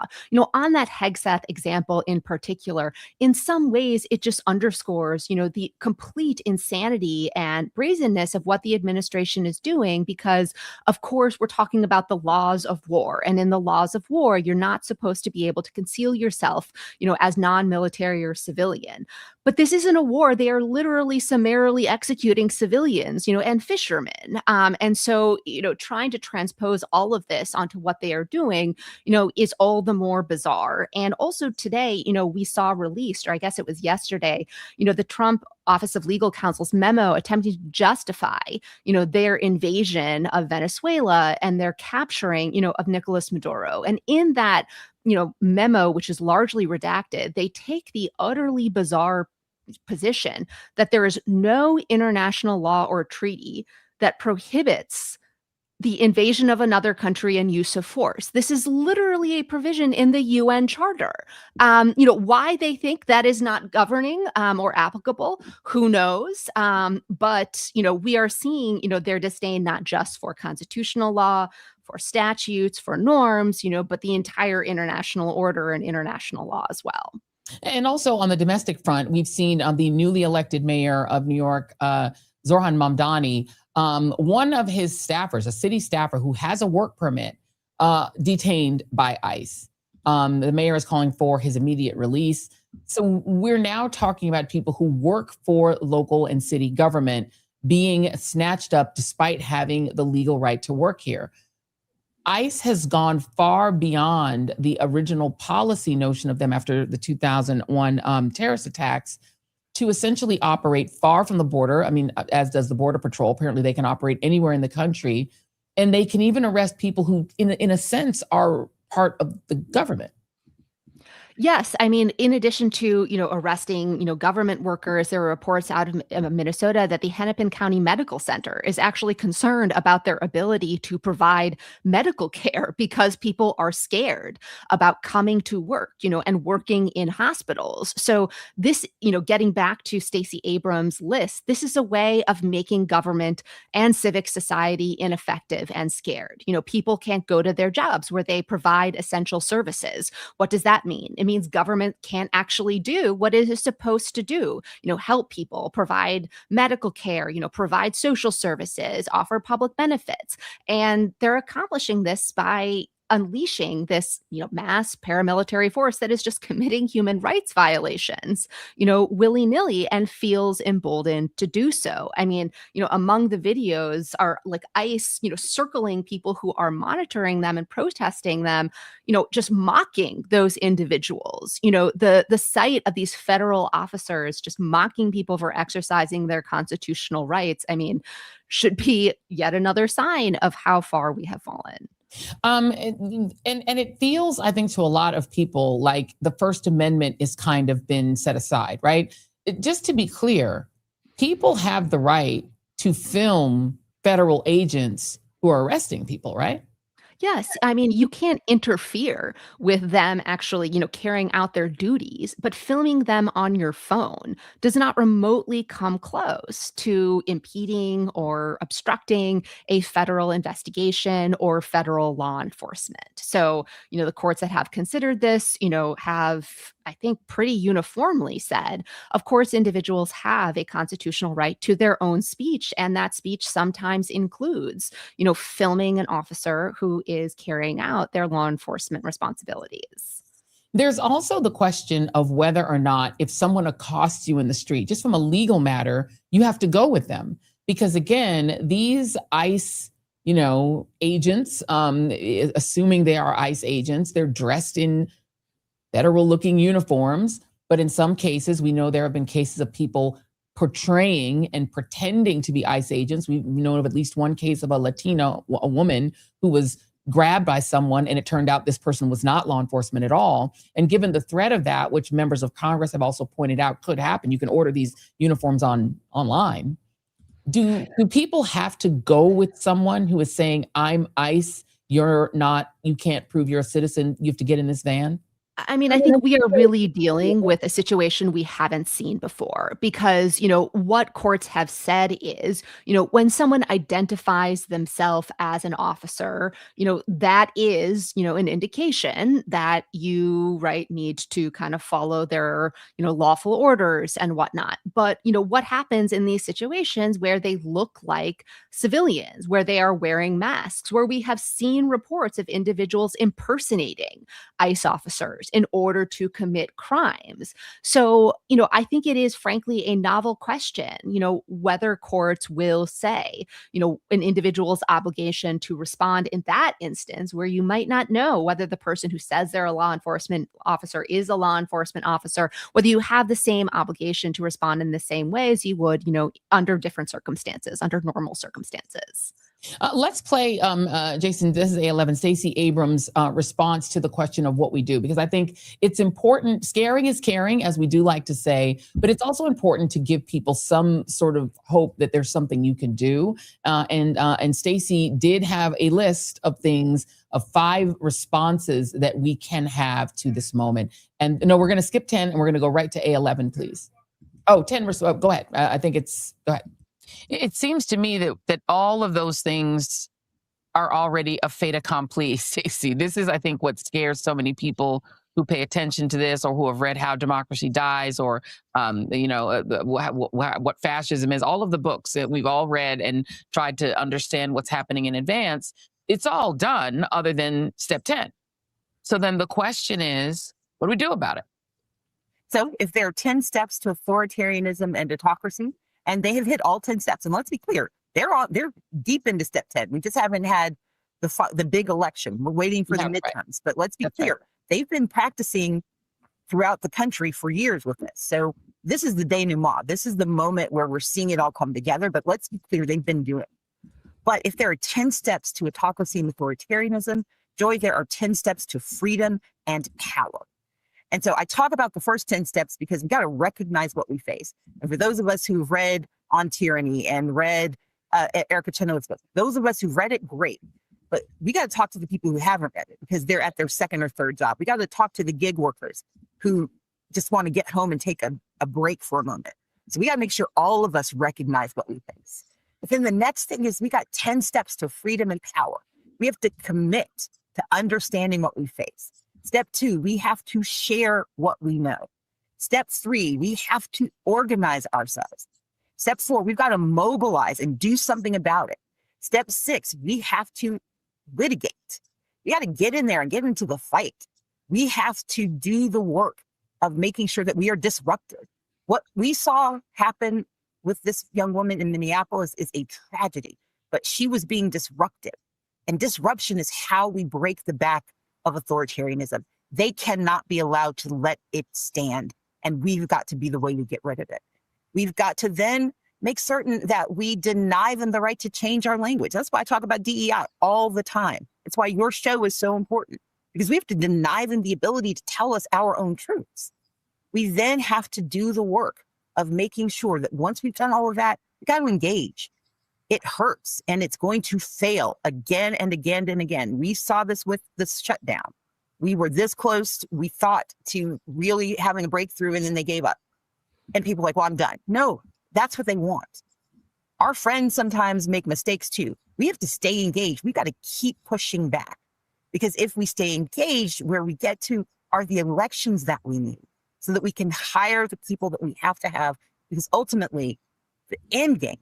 On that Hegseth example in particular, in some ways, it just underscores, the complete insanity and brazenness of what the administration is doing, because of course we're talking about the laws of war, and in the laws of war you're not supposed to be able to conceal yourself as non-military or civilian. But this isn't a war. They are literally summarily executing civilians, and fishermen. And so, trying to transpose all of this onto what they are doing, is all the more bizarre. And also today, we saw released, or I guess it was yesterday, the Trump Office of Legal Counsel's memo attempting to justify, their invasion of Venezuela and their capturing, of Nicolas Maduro. And in that, memo, which is largely redacted, they take the utterly bizarre position that there is no international law or treaty that prohibits the invasion of another country and use of force. This is literally a provision in the UN Charter. Why they think that is not governing or applicable, who knows? But we are seeing, their disdain not just for constitutional law, for statutes, for norms, but the entire international order and international law as well. And also on the domestic front, we've seen the newly elected mayor of New York, Zohran Mamdani, one of his staffers, a city staffer who has a work permit, detained by ICE. The mayor is calling for his immediate release. So we're now talking about people who work for local and city government being snatched up despite having the legal right to work here. ICE has gone far beyond the original policy notion of them after the 2001 terrorist attacks to essentially operate far from the border. I mean, as does the Border Patrol. Apparently they can operate anywhere in the country, and they can even arrest people who, in a sense, are part of the government. Yes. I mean, in addition to, arresting, government workers, there are reports out of Minnesota that the Hennepin County Medical Center is actually concerned about their ability to provide medical care because people are scared about coming to work, and working in hospitals. So this, getting back to Stacey Abrams' list, this is a way of making government and civic society ineffective and scared. People can't go to their jobs where they provide essential services. What does that mean? It means government can't actually do what it is supposed to do, help people, provide medical care, provide social services, offer public benefits. And they're accomplishing this by unleashing this, mass paramilitary force that is just committing human rights violations, willy-nilly, and feels emboldened to do so. I mean, among the videos are like ICE, circling people who are monitoring them and protesting them, just mocking those individuals. The sight of these federal officers just mocking people for exercising their constitutional rights, I mean, should be yet another sign of how far we have fallen. And it feels, I think, to a lot of people like the First Amendment is kind of been set aside, right? Just to be clear, people have the right to film federal agents who are arresting people, right? Yes. I mean, you can't interfere with them actually, carrying out their duties, but filming them on your phone does not remotely come close to impeding or obstructing a federal investigation or federal law enforcement. So, the courts that have considered this, have, I think, pretty uniformly said, of course, individuals have a constitutional right to their own speech. And that speech sometimes includes, filming an officer who is carrying out their law enforcement responsibilities. There's also the question of whether or not if someone accosts you in the street, just from a legal matter, you have to go with them. Because again, these ICE, agents, assuming they are ICE agents, they're dressed in federal looking uniforms. But in some cases, we know there have been cases of people portraying and pretending to be ICE agents. We've known of at least one case of a woman who was grabbed by someone, and it turned out this person was not law enforcement at all. And given the threat of that, which members of Congress have also pointed out could happen, you can order these uniforms online. Do people have to go with someone who is saying, I'm ICE, you're not, you can't prove you're a citizen, you have to get in this van? I mean, I think we are really dealing with a situation we haven't seen before because, what courts have said is, when someone identifies themselves as an officer, that is, an indication that you, need to kind of follow their, lawful orders and whatnot. But, what happens in these situations where they look like civilians, where they are wearing masks, where we have seen reports of individuals impersonating ICE officers in order to commit crimes. So, I think it is frankly a novel question, whether courts will say, an individual's obligation to respond in that instance where you might not know whether the person who says they're a law enforcement officer is a law enforcement officer, whether you have the same obligation to respond in the same way as you would, under different circumstances, under normal circumstances. Let's play, Jason, this is A11, Stacey Abrams' response to the question of what we do, because I think it's important. Scaring is caring, as we do like to say, but it's also important to give people some sort of hope that there's something you can do. And Stacey did have a list of things, of 5 responses that we can have to this moment. And no, we're going to skip 10 and we're going to go right to A11, please. Oh, 10, go ahead. I think go ahead. It seems to me that all of those things are already a fait accompli, Stacey. This is, I think, what scares so many people who pay attention to this or who have read How Democracy Dies or, what fascism is. All of the books that we've all read and tried to understand what's happening in advance, it's all done other than step 10. So then the question is, what do we do about it? So if there are 10 steps to authoritarianism and autocracy, And they have hit all 10 steps. And let's be clear, they're deep into step 10. We just haven't had the big election. We're waiting for the midterms. Right. But let's be clear, they've been practicing throughout the country for years with this. So this is the denouement. This is the moment where we're seeing it all come together. But let's be clear, they've been doing it. But if there are 10 steps to autocracy and authoritarianism, Joy, there are 10 steps to freedom and power. And so I talk about the first 10 steps because we've got to recognize what we face. And for those of us who've read On Tyranny and read Erica Chenoweth's book, those of us who've read it, great. But we got to talk to the people who haven't read it because they're at their second or third job. We got to talk to the gig workers who just want to get home and take a break for a moment. So we got to make sure all of us recognize what we face. But then the next thing is we got 10 steps to freedom and power. We have to commit to understanding what we face. Step 2, we have to share what we know. Step 3, we have to organize ourselves. Step 4, we've got to mobilize and do something about it. Step 6, we have to litigate. We got to get in there and get into the fight. We have to do the work of making sure that we are disruptive. What we saw happen with this young woman in Minneapolis is a tragedy, but she was being disruptive. And disruption is how we break the back of authoritarianism. They cannot be allowed to let it stand. And we've got to be the way to get rid of it. We've got to then make certain that we deny them the right to change our language. That's why I talk about DEI all the time. It's why your show is so important, because we have to deny them the ability to tell us our own truths. We then have to do the work of making sure that once we've done all of that, we got to engage. It hurts and it's going to fail again and again and again. We saw this with the shutdown. We were this close, we thought, to really having a breakthrough, and then they gave up. And people were like, well, I'm done. No, that's what they want. Our friends sometimes make mistakes too. We have to stay engaged. We've got to keep pushing back, because if we stay engaged, where we get to are the elections that we need so that we can hire the people that we have to have, because ultimately the end game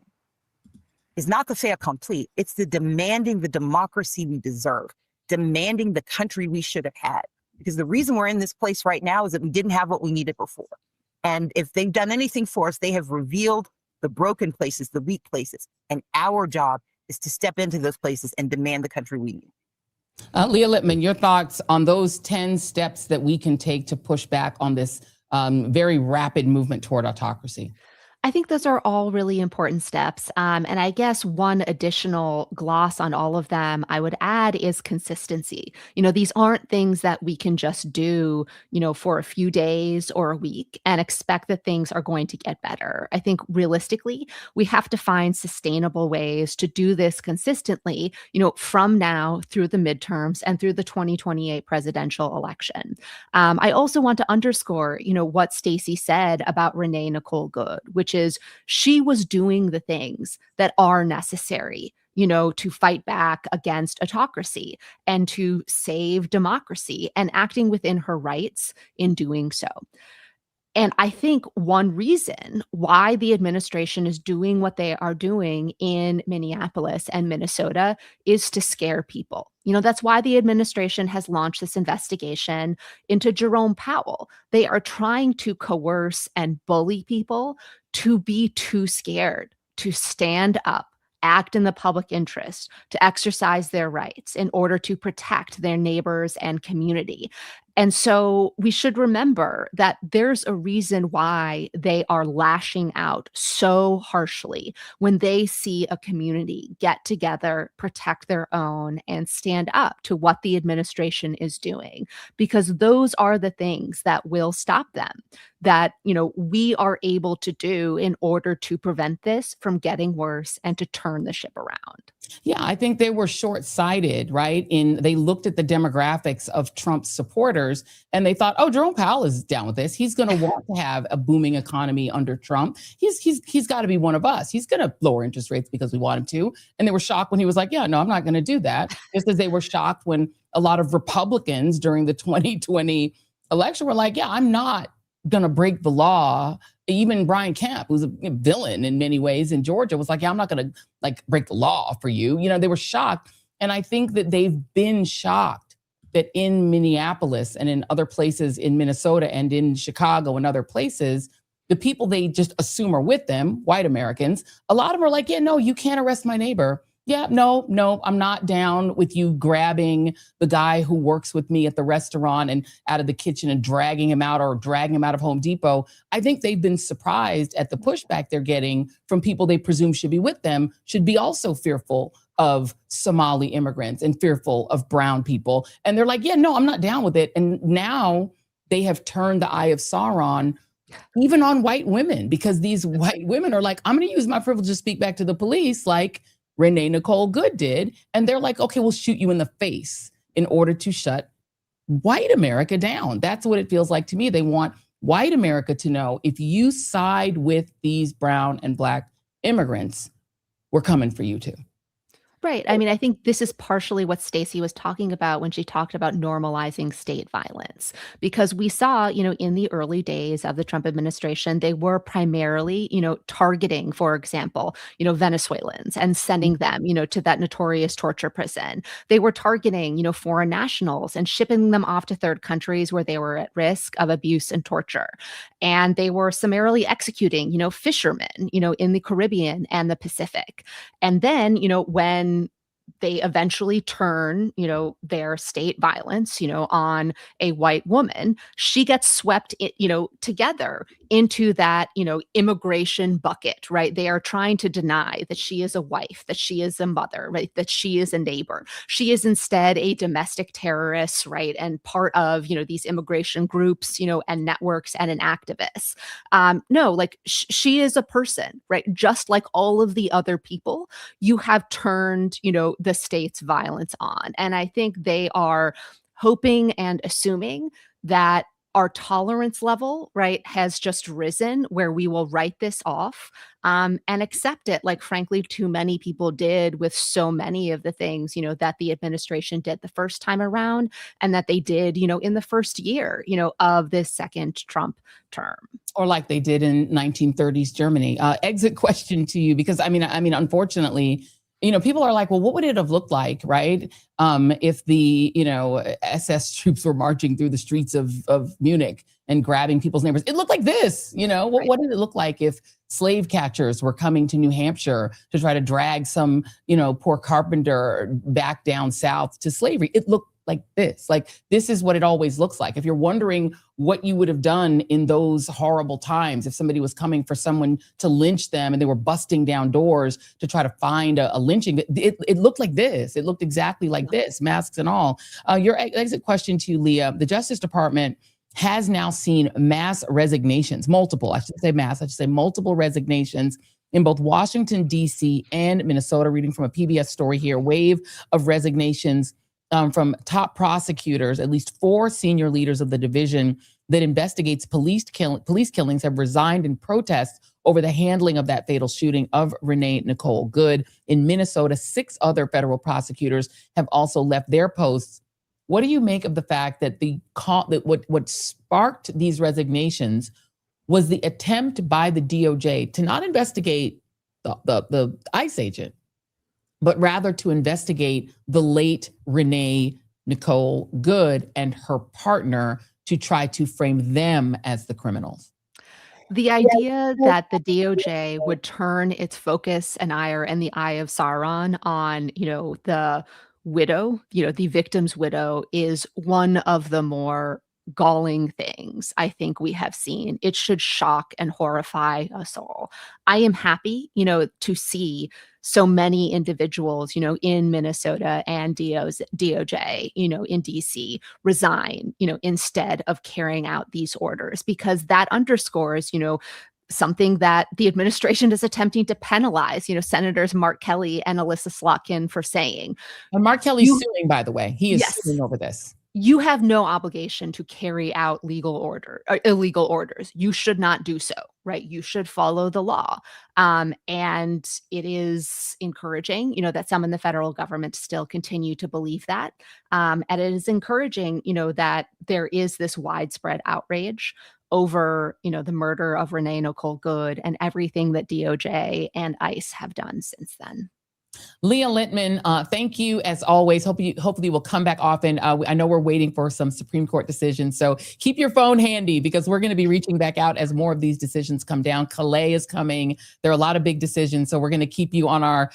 is not the fait accompli. It's the demanding the democracy we deserve, demanding the country we should have had. Because the reason we're in this place right now is that we didn't have what we needed before. And if they've done anything for us, they have revealed the broken places, the weak places. And our job is to step into those places and demand the country we need. Leah Litman, your thoughts on those 10 steps that we can take to push back on this very rapid movement toward autocracy? I think those are all really important steps. And I guess one additional gloss on all of them I would add is consistency. These aren't things that we can just do, for a few days or a week and expect that things are going to get better. I think realistically, we have to find sustainable ways to do this consistently, from now through the midterms and through the 2028 presidential election. I also want to underscore, what Stacey said about Renee Nicole Good, which is she was doing the things that are necessary, to fight back against autocracy and to save democracy, and acting within her rights in doing so. And I think one reason why the administration is doing what they are doing in Minneapolis and Minnesota is to scare people. That's why the administration has launched this investigation into Jerome Powell. They are trying to coerce and bully people to be too scared to stand up, act in the public interest, to exercise their rights in order to protect their neighbors and community. And so we should remember that there's a reason why they are lashing out so harshly when they see a community get together, protect their own, and stand up to what the administration is doing, because those are the things that will stop them, that, we are able to do in order to prevent this from getting worse and to turn the ship around. Yeah, I think they were short-sighted, right? They looked at the demographics of Trump's supporters and they thought, oh, Jerome Powell is down with this. He's going to want to have a booming economy under Trump. He's got to be one of us. He's going to lower interest rates because we want him to. And they were shocked when he was like, yeah, no, I'm not going to do that. Just as they were shocked when a lot of Republicans during the 2020 election were like, yeah, I'm not going to break the law. Even Brian Kemp, who's a villain in many ways in Georgia, was like, yeah, I'm not going to break the law for you. They were shocked. And I think that they've been shocked that in Minneapolis and in other places in Minnesota and in Chicago and other places, the people they just assume are with them, white Americans, a lot of them are like, yeah, no, you can't arrest my neighbor. Yeah, no, I'm not down with you grabbing the guy who works with me at the restaurant and out of the kitchen and dragging him out or dragging him out of Home Depot. I think they've been surprised at the pushback they're getting from people they presume should be with them, should be also fearful of Somali immigrants and fearful of brown people. And they're like, yeah, no, I'm not down with it. And now they have turned the eye of Sauron even on white women, because these white women are like, I'm going to use my privilege to speak back to the police like Renee Nicole Good did. And they're like, okay, we'll shoot you in the face in order to shut white America down. That's what it feels like to me. They want white America to know, if you side with these brown and black immigrants, we're coming for you too. Right. I mean, I think this is partially what Stacey was talking about when she talked about normalizing state violence, because we saw, in the early days of the Trump administration, they were primarily, targeting, for example, Venezuelans and sending them, to that notorious torture prison. They were targeting, foreign nationals and shipping them off to third countries where they were at risk of abuse and torture. And they were summarily executing, fishermen, in the Caribbean and the Pacific. And then, when they eventually turn, their state violence, on a white woman, she gets swept, together into that, immigration bucket, right? They are trying to deny that she is a wife, that she is a mother, right? That she is a neighbor. She is instead a domestic terrorist, right? And part of, these immigration groups, and networks and an activist. No, like she is a person, right? Just like all of the other people, you have turned, the state's violence on. And I think they are hoping and assuming that our tolerance level, right, has just risen, where we will write this off and accept it, like, frankly, too many people did with so many of the things, that the administration did the first time around and that they did, in the first year, of this second Trump term. Or like they did in 1930s Germany. Exit question to you, because I mean, unfortunately, people are like, well, what would it have looked like, right? If the, SS troops were marching through the streets of Munich and grabbing people's neighbors? It looked like this, what did it look like if slave catchers were coming to New Hampshire to try to drag some, poor carpenter back down south to slavery? It looked like this. Like, this is what it always looks like. If you're wondering what you would have done in those horrible times, if somebody was coming for someone to lynch them and they were busting down doors to try to find a lynching, it looked like this. It looked exactly like this, masks and all. Your exit question to you, Leah: the Justice Department has now seen mass resignations, multiple resignations in both Washington, D.C. and Minnesota. Reading from a PBS story here, wave of resignations from top prosecutors. At least 4 senior leaders of the division that investigates police killings have resigned in protest over the handling of that fatal shooting of Renee Nicole Good. In Minnesota, 6 other federal prosecutors have also left their posts. What do you make of the fact that what sparked these resignations was the attempt by the DOJ to not investigate the ICE agent, but rather to investigate the late Renee Nicole Good and her partner to try to frame them as the criminals? The idea that the DOJ would turn its focus and ire and the eye of Sauron on, the widow, the victim's widow, is one of the more galling things I think we have seen. It should shock and horrify us all. I am happy, to see so many individuals, in Minnesota and DOJ, in DC resign, instead of carrying out these orders, because that underscores, something that the administration is attempting to penalize, Senators Mark Kelly and Alyssa Slotkin for saying. And Mark Kelly's suing, by the way. He is suing over this. You have no obligation to carry out illegal orders. You should not do so, right? You should follow the law. And it is encouraging, that some in the federal government still continue to believe that. And it is encouraging, that there is this widespread outrage over, the murder of Renee Nicole Good and everything that DOJ and ICE have done since then. Leah Litman, thank you as always. Hopefully we'll come back often. I know we're waiting for some Supreme Court decisions, so keep your phone handy because we're going to be reaching back out as more of these decisions come down. Calais is coming. There are a lot of big decisions, so we're going to keep you on our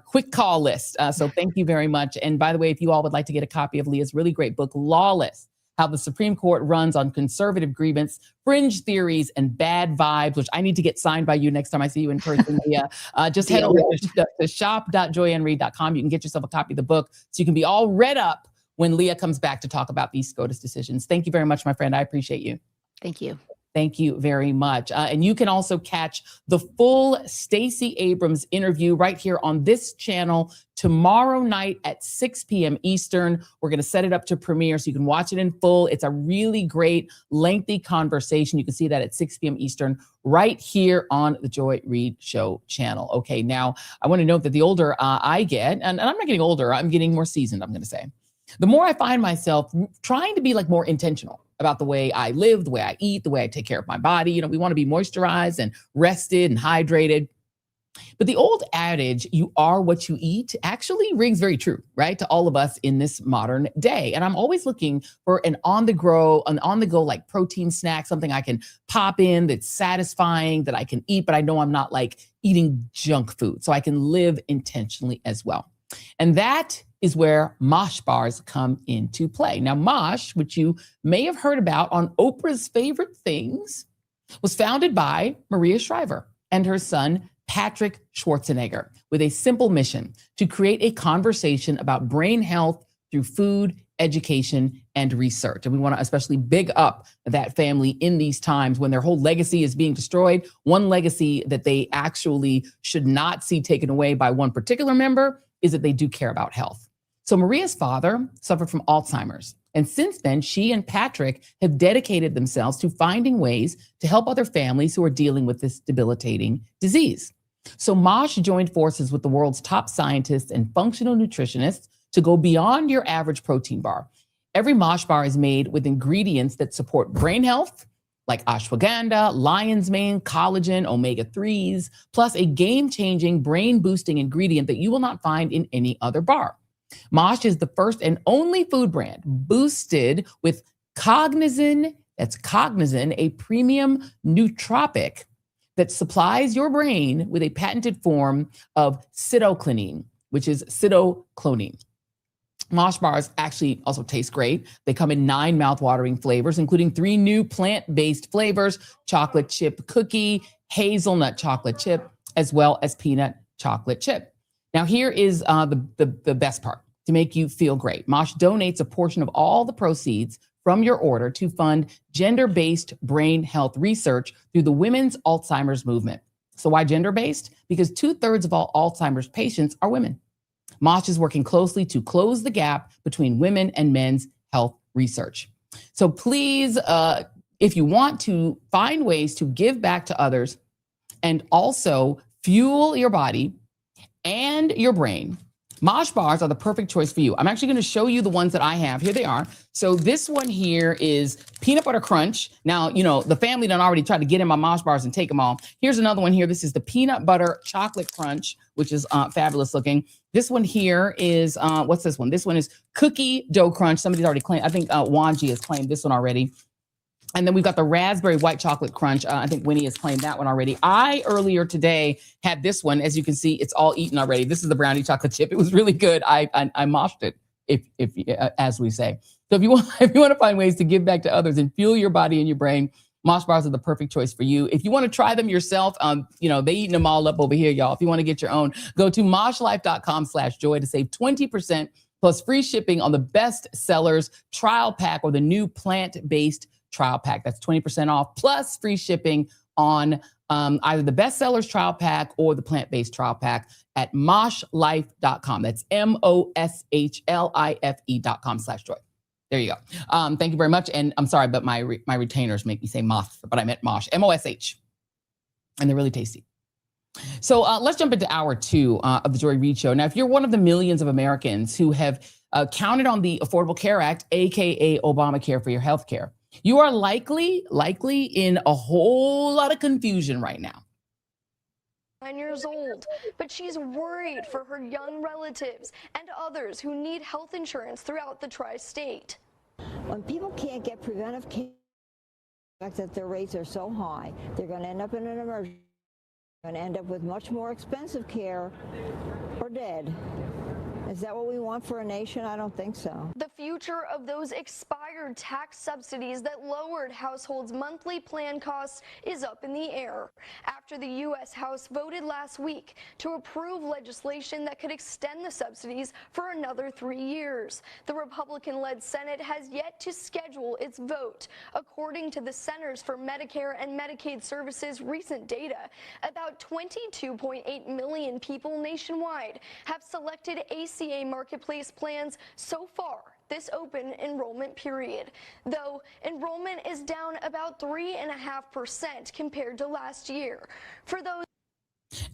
quick call list. So thank you very much. And by the way, if you all would like to get a copy of Leah's really great book, Lawless: How the Supreme Court Runs on Conservative Grievance, Fringe Theories, and Bad Vibes, which I need to get signed by you next time I see you in person, Leah. Just head over to shop.joyandreid.com. You can get yourself a copy of the book so you can be all read up when Leah comes back to talk about these SCOTUS decisions. Thank you very much, my friend. I appreciate you. Thank you. Thank you very much. And you can also catch the full Stacey Abrams interview right here on this channel tomorrow night at 6 p.m. Eastern. We're going to set it up to premiere so you can watch it in full. It's a really great, lengthy conversation. You can see that at 6 p.m. Eastern right here on the Joy Reid Show channel. Okay, now I want to note that the older I get, and I'm not getting older, I'm getting more seasoned, I'm going to say, the more I find myself trying to be like more intentional about the way I live, the way I eat, the way I take care of my body. You know, we want to be moisturized and rested and hydrated. But the old adage, you are what you eat, actually rings very true, right? To all of us in this modern day. And I'm always looking for an on-the-go like protein snack, something I can pop in that's satisfying, that I can eat, but I know I'm not like eating junk food. So I can live intentionally as well. And that is where Mosh bars come into play. Now, Mosh, which you may have heard about on Oprah's Favorite Things, was founded by Maria Shriver and her son, Patrick Schwarzenegger, with a simple mission to create a conversation about brain health through food, education, and research. And we want to especially big up that family in these times when their whole legacy is being destroyed. One legacy that they actually should not see taken away by one particular member is that they do care about health. So Maria's father suffered from Alzheimer's. And since then, she and Patrick have dedicated themselves to finding ways to help other families who are dealing with this debilitating disease. So Mosh joined forces with the world's top scientists and functional nutritionists to go beyond your average protein bar. Every Mosh bar is made with ingredients that support brain health, like ashwagandha, lion's mane, collagen, omega-3s, plus a game-changing, brain-boosting ingredient that you will not find in any other bar. Mosh is the first and only food brand boosted with Cognizin, that's Cognizin, a premium nootropic that supplies your brain with a patented form of cytoclonine, which is cytoclonine. Mosh bars actually also taste great. They come in 9 mouthwatering flavors, including 3 new plant-based flavors: chocolate chip cookie, hazelnut chocolate chip, as well as peanut chocolate chip. Now, here is the best part. To make you feel great, Mosh donates a portion of all the proceeds from your order to fund gender-based brain health research through the Women's Alzheimer's Movement. So why gender-based? Because 2/3 of all Alzheimer's patients are women. Mosh is working closely to close the gap between women and men's health research. So please, if you want to find ways to give back to others and also fuel your body and your brain, Mosh bars are the perfect choice for you. I'm actually going to show you the ones that I have. Here they are. So this one here is peanut butter crunch. Now, you know, the family done already tried to get in my Mosh bars and take them all. Here's another one here. This is the peanut butter chocolate crunch, which is fabulous looking. This one here is, what's this one? This one is cookie dough crunch. Somebody's already claimed, I think Wanji has claimed this one already. And then we've got the raspberry white chocolate crunch. I think Winnie has claimed that one already. I earlier today had this one. As you can see, it's all eaten already. This is the brownie chocolate chip. It was really good. I moshed it, if as we say. So if you want to find ways to give back to others and fuel your body and your brain, Mosh bars are the perfect choice for you. If you want to try them yourself, you know, they eating them all up over here, y'all. If you want to get your own, go to moshlife.com/joy to save 20% plus free shipping on the best sellers trial pack or the new plant-based trial pack. That's 20% off plus free shipping on either the bestsellers trial pack or the plant-based trial pack at moshlife.com. That's MOSHLIFE.com/joy. There you go. Thank you very much. And I'm sorry, but my retainers make me say moth, but I meant mosh, MOSH. And they're really tasty. So let's jump into hour 2 of the Joy Reid Show. Now, if you're one of the millions of Americans who have counted on the Affordable Care Act, AKA Obamacare, for your health care, you are likely in a whole lot of confusion right now. years old, but she's worried for her young relatives and others who need health insurance throughout the tri-state. When people can't get preventive care, the fact that their rates are so high, they're going to end up in an emergency, going to end up with much more expensive care or dead. Is that what we want for a nation? I don't think so. The future of those expired tax subsidies that lowered households' monthly plan costs is up in the air after the U.S. House voted last week to approve legislation that could extend the subsidies for another 3 years. The Republican-led Senate has yet to schedule its vote. According to the Centers for Medicare and Medicaid Services recent data, about 22.8 million people nationwide have selected ACA marketplace plans so far this open enrollment period, though enrollment is down about 3.5% compared to last year. For those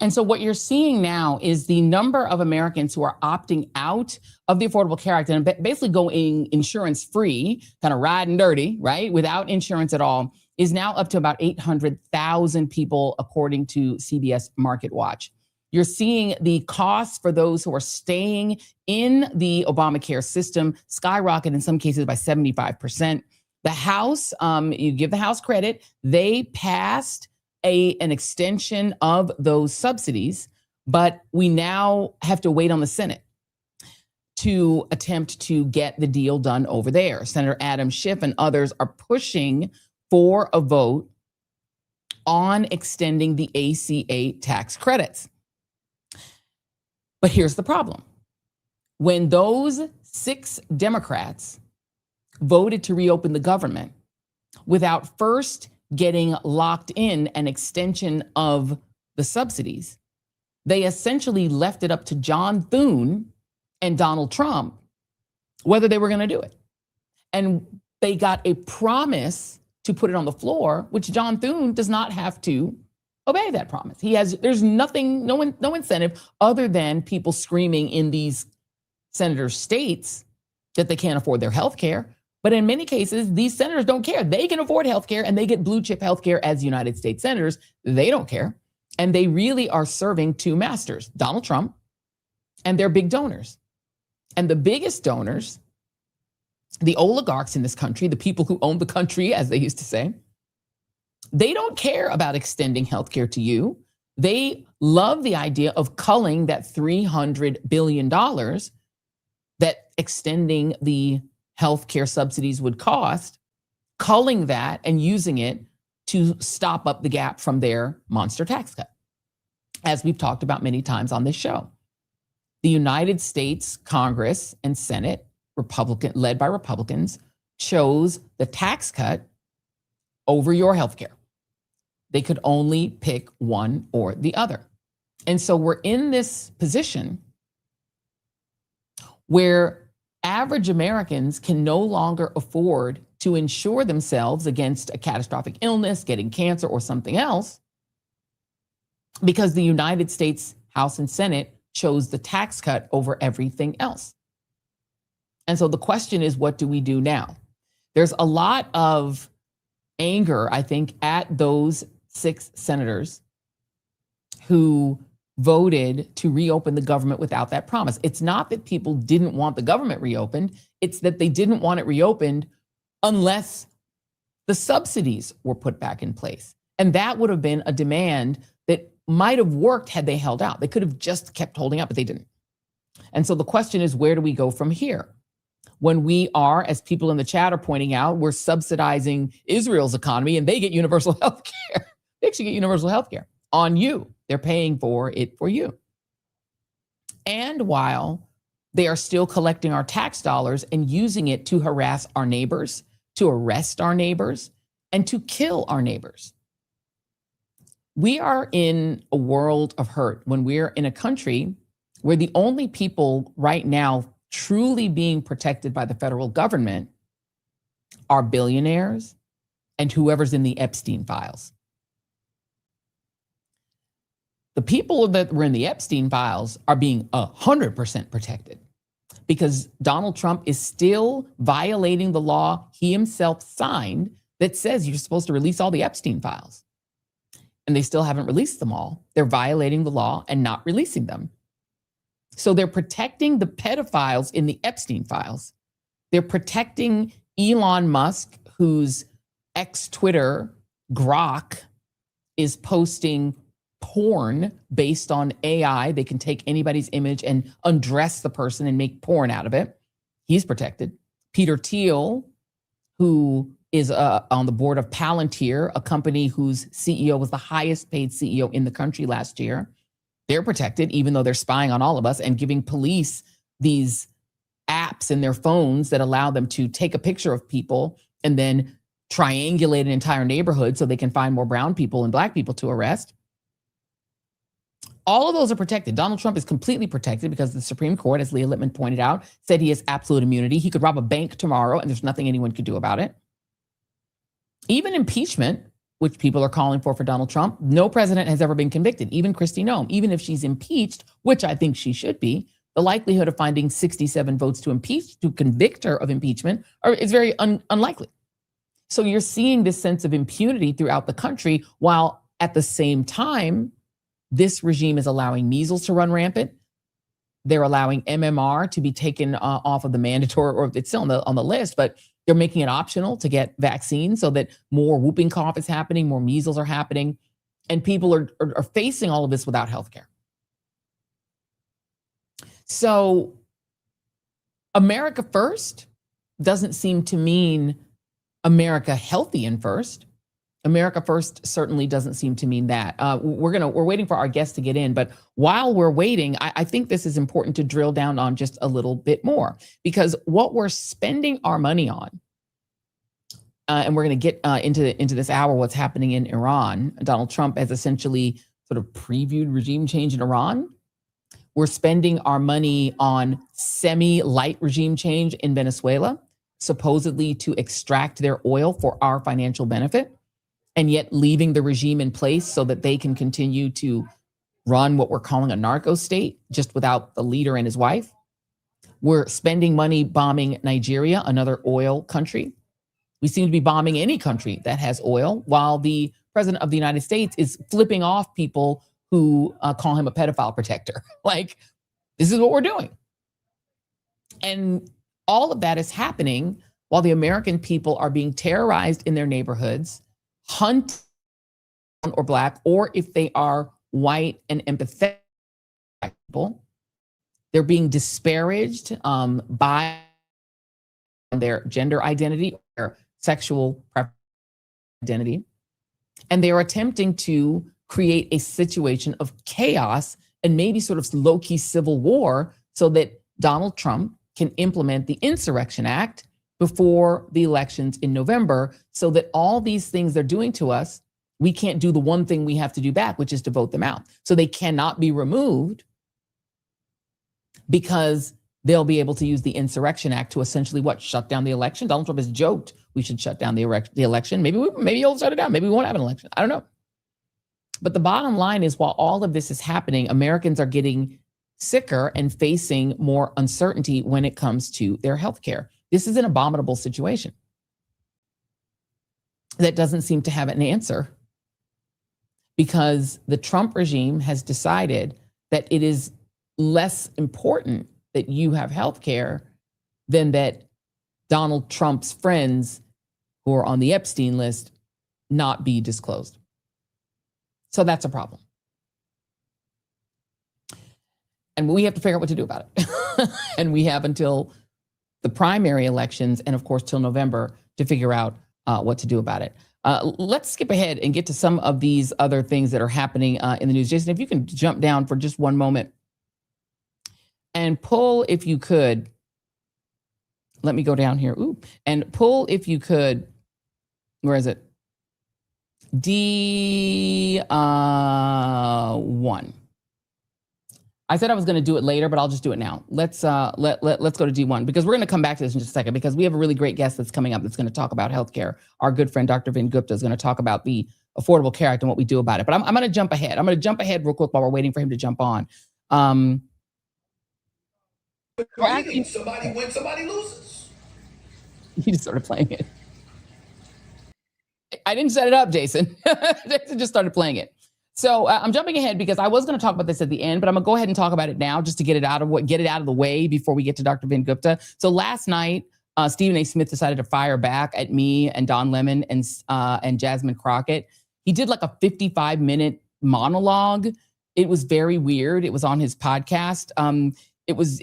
And so what you're seeing now is the number of Americans who are opting out of the Affordable Care Act and basically going insurance free, kind of riding dirty, right, without insurance at all, is now up to about 800,000 people, according to CBS Market Watch. You're seeing the costs for those who are staying in the Obamacare system skyrocket in some cases by 75%. The House, you give the House credit, they passed an extension of those subsidies, but we now have to wait on the Senate to attempt to get the deal done over there. Senator Adam Schiff and others are pushing for a vote on extending the ACA tax credits. But here's the problem. When those 6 Democrats voted to reopen the government without first getting locked in an extension of the subsidies, they essentially left it up to John Thune and Donald Trump whether they were going to do it. And they got a promise to put it on the floor, which John Thune does not have to obey that promise. There's nothing, no incentive other than people screaming in these senators' states that they can't afford their health care. But in many cases, these senators don't care. They can afford health care and they get blue chip health care as United States senators. They don't care. And they really are serving 2 masters, Donald Trump and their big donors. And the biggest donors, the oligarchs in this country, the people who own the country, as they used to say, they don't care about extending healthcare to you. They love the idea of culling that $300 billion that extending the healthcare subsidies would cost, culling that and using it to stop up the gap from their monster tax cut, as we've talked about many times on this show. The United States Congress and Senate, led by Republicans, chose the tax cut over your healthcare. They could only pick one or the other. And so we're in this position where average Americans can no longer afford to insure themselves against a catastrophic illness, getting cancer, or something else, because the United States House and Senate chose the tax cut over everything else. And so the question is, what do we do now? There's a lot of anger, I think, at those 6 senators who voted to reopen the government without that promise. It's not that people didn't want the government reopened. It's that they didn't want it reopened unless the subsidies were put back in place. And that would have been a demand that might have worked had they held out. They could have just kept holding out, but they didn't. And so the question is, where do we go from here? When we are, as people in the chat are pointing out, we're subsidizing Israel's economy and they get universal health care. They actually get universal health care on you. They're paying for it for you. And while they are still collecting our tax dollars and using it to harass our neighbors, to arrest our neighbors, and to kill our neighbors. We are in a world of hurt when we're in a country where the only people right now truly being protected by the federal government are billionaires and whoever's in the Epstein files. The people that were in the Epstein files are being 100% protected because Donald Trump is still violating the law he himself signed that says you're supposed to release all the Epstein files. and they still haven't released them all. They're violating the law and not releasing them. So they're protecting the pedophiles in the Epstein files. They're protecting Elon Musk, whose ex-Twitter Grok is posting porn based on AI. They can take anybody's image and undress the person and make porn out of it. He's protected. Peter Thiel, who is on the board of Palantir, a company whose CEO was the highest paid CEO in the country last year. They're protected, even though they're spying on all of us and giving police these apps in their phones that allow them to take a picture of people and then triangulate an entire neighborhood so they can find more brown people and black people to arrest. All of those are protected. Donald Trump is completely protected because the Supreme Court, as Leah Litman pointed out, said he has absolute immunity. He could rob a bank tomorrow and there's nothing anyone could do about it. Even impeachment, which people are calling for Donald Trump, no president has ever been convicted, even Kristi Noem. Even if she's impeached, which I think she should be, the likelihood of finding 67 votes to convict her of impeachment is very unlikely. So you're seeing this sense of impunity throughout the country, while at the same time, this regime is allowing measles to run rampant. They're allowing MMR to be taken off of the mandatory, or it's still on the list, but they're making it optional to get vaccines so that more whooping cough is happening, more measles are happening, and people are facing all of this without health care. So America first doesn't seem to mean America healthy and first. America first certainly doesn't seem to mean that. We're waiting for our guests to get in, but while we're waiting, I think this is important to drill down on just a little bit more, because what we're spending our money on, and we're going to get into this hour, what's happening in Iran. Donald Trump has essentially sort of previewed regime change in Iran. We're spending our money on semi-light regime change in Venezuela, supposedly to extract their oil for our financial benefit, and yet leaving the regime in place so that they can continue to run what we're calling a narco state, just without the leader and his wife. We're spending money bombing Nigeria, another oil country. We seem to be bombing any country that has oil, while the president of the United States is flipping off people who call him a pedophile protector. Like, this is what we're doing. And all of that is happening while the American people are being terrorized in their neighborhoods, hunted or black, or if they are white and empathetic people, they're being disparaged by their gender identity or sexual identity. And they're attempting to create a situation of chaos and maybe sort of low-key civil war so that Donald Trump can implement the Insurrection Act before the elections in November, so that all these things they're doing to us, we can't do the one thing we have to do back, which is to vote them out. So they cannot be removed because they'll be able to use the Insurrection Act to essentially shut down the election. Donald Trump has joked we should shut down the election. Maybe he'll shut it down. Maybe we won't have an election. I don't know. But the bottom line is, while all of this is happening, Americans are getting sicker and facing more uncertainty when it comes to their health care. This is an abominable situation that doesn't seem to have an answer, because the Trump regime has decided that it is less important that you have health care than that Donald Trump's friends who are on the Epstein list not be disclosed. So that's a problem. And we have to figure out what to do about it. And we have until the primary elections, and of course till November, to figure out what to do about it. Let's skip ahead and get to some of these other things that are happening in the news. Jason, if you can jump down for just one moment and pull, if you could, let me go down here. And pull, if you could, where is it? D1. I said I was going to do it later, but I'll just do it now. Let's go to D1, because we're going to come back to this in just a second, because we have a really great guest that's coming up that's going to talk about healthcare. Our good friend, Dr. Vin Gupta, is going to talk about the Affordable Care Act and what we do about it. But I'm going to jump ahead. I'm going to jump ahead real quick while we're waiting for him to jump on. Somebody wins, somebody loses. You just started playing it. I didn't set it up, Jason. Jason just started playing it. So I'm jumping ahead because I was going to talk about this at the end, but I'm going to go ahead and talk about it now just to get it out of the way before we get to Dr. Vin Gupta. So last night, Stephen A. Smith decided to fire back at me and Don Lemon and Jasmine Crockett. He did like a 55-minute monologue. It was very weird. It was on his podcast. It was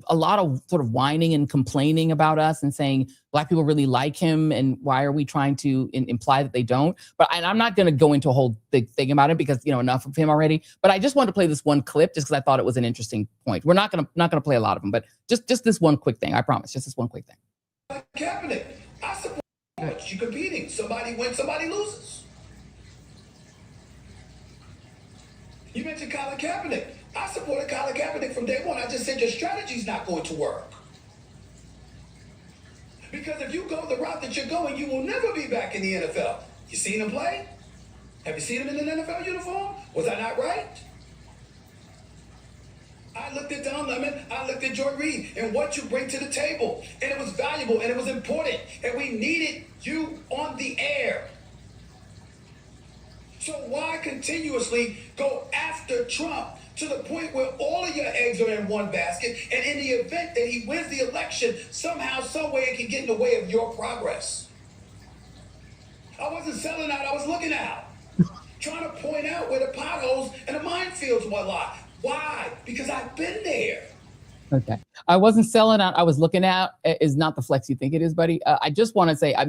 a lot of sort of whining and complaining about us and saying Black people really like him and why are we trying to imply that they don't? And I'm not going to go into a whole big thing about it because enough of him already. But I just wanted to play this one clip just because I thought it was an interesting point. We're not going to play a lot of them, but just this one quick thing. I promise. Just this one quick thing. Kaepernick, I support you competing. Somebody wins, somebody loses. You mentioned Colin Kaepernick. I supported Colin Kaepernick from day one. I just said your strategy's not going to work. Because if you go the route that you're going, you will never be back in the NFL. You seen him play? Have you seen him in an NFL uniform? Was I not right? I looked at Don Lemon, I looked at Joy Reid, and what you bring to the table. And it was valuable, and it was important, and we needed you on the air. So why continuously go after Trump to the point where all of your eggs are in one basket, and in the event that he wins the election, somehow, some way it can get in the way of your progress? I wasn't selling out, I was looking out. Trying to point out where the potholes and the minefields were lie. Why? Because I've been there. Okay. I wasn't selling out, I was looking out is not the flex you think it is, buddy. I just want to say, I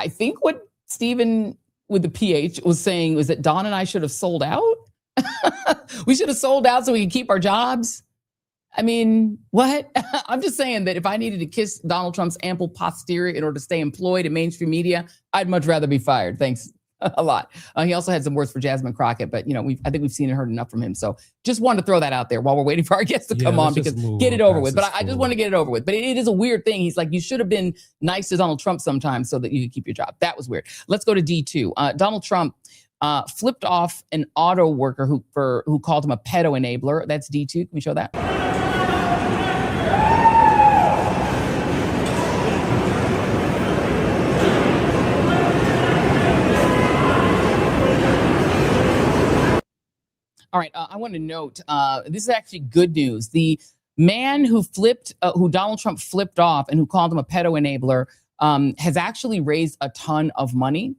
think what Stephen with the PH was saying was that Don and I should have sold out. We should have sold out so we could keep our jobs. What? I'm just saying that if I needed to kiss Donald Trump's ample posterior in order to stay employed in mainstream media, I'd much rather be fired. Thanks a lot. He also had some words for Jasmine Crockett, but I think we've seen and heard enough from him. So just wanted to throw that out there while we're waiting for our guests to come on because get it over with. But I just want to get it over with. But it is a weird thing. He's like, you should have been nice to Donald Trump sometimes so that you could keep your job. That was weird. Let's go to D2. Donald Trump flipped off an auto worker who called him a pedo enabler. That's D2. Can we show that? All right, I want to note, this is actually good news. The man who Donald Trump flipped off and who called him a pedo enabler has actually raised a ton of money.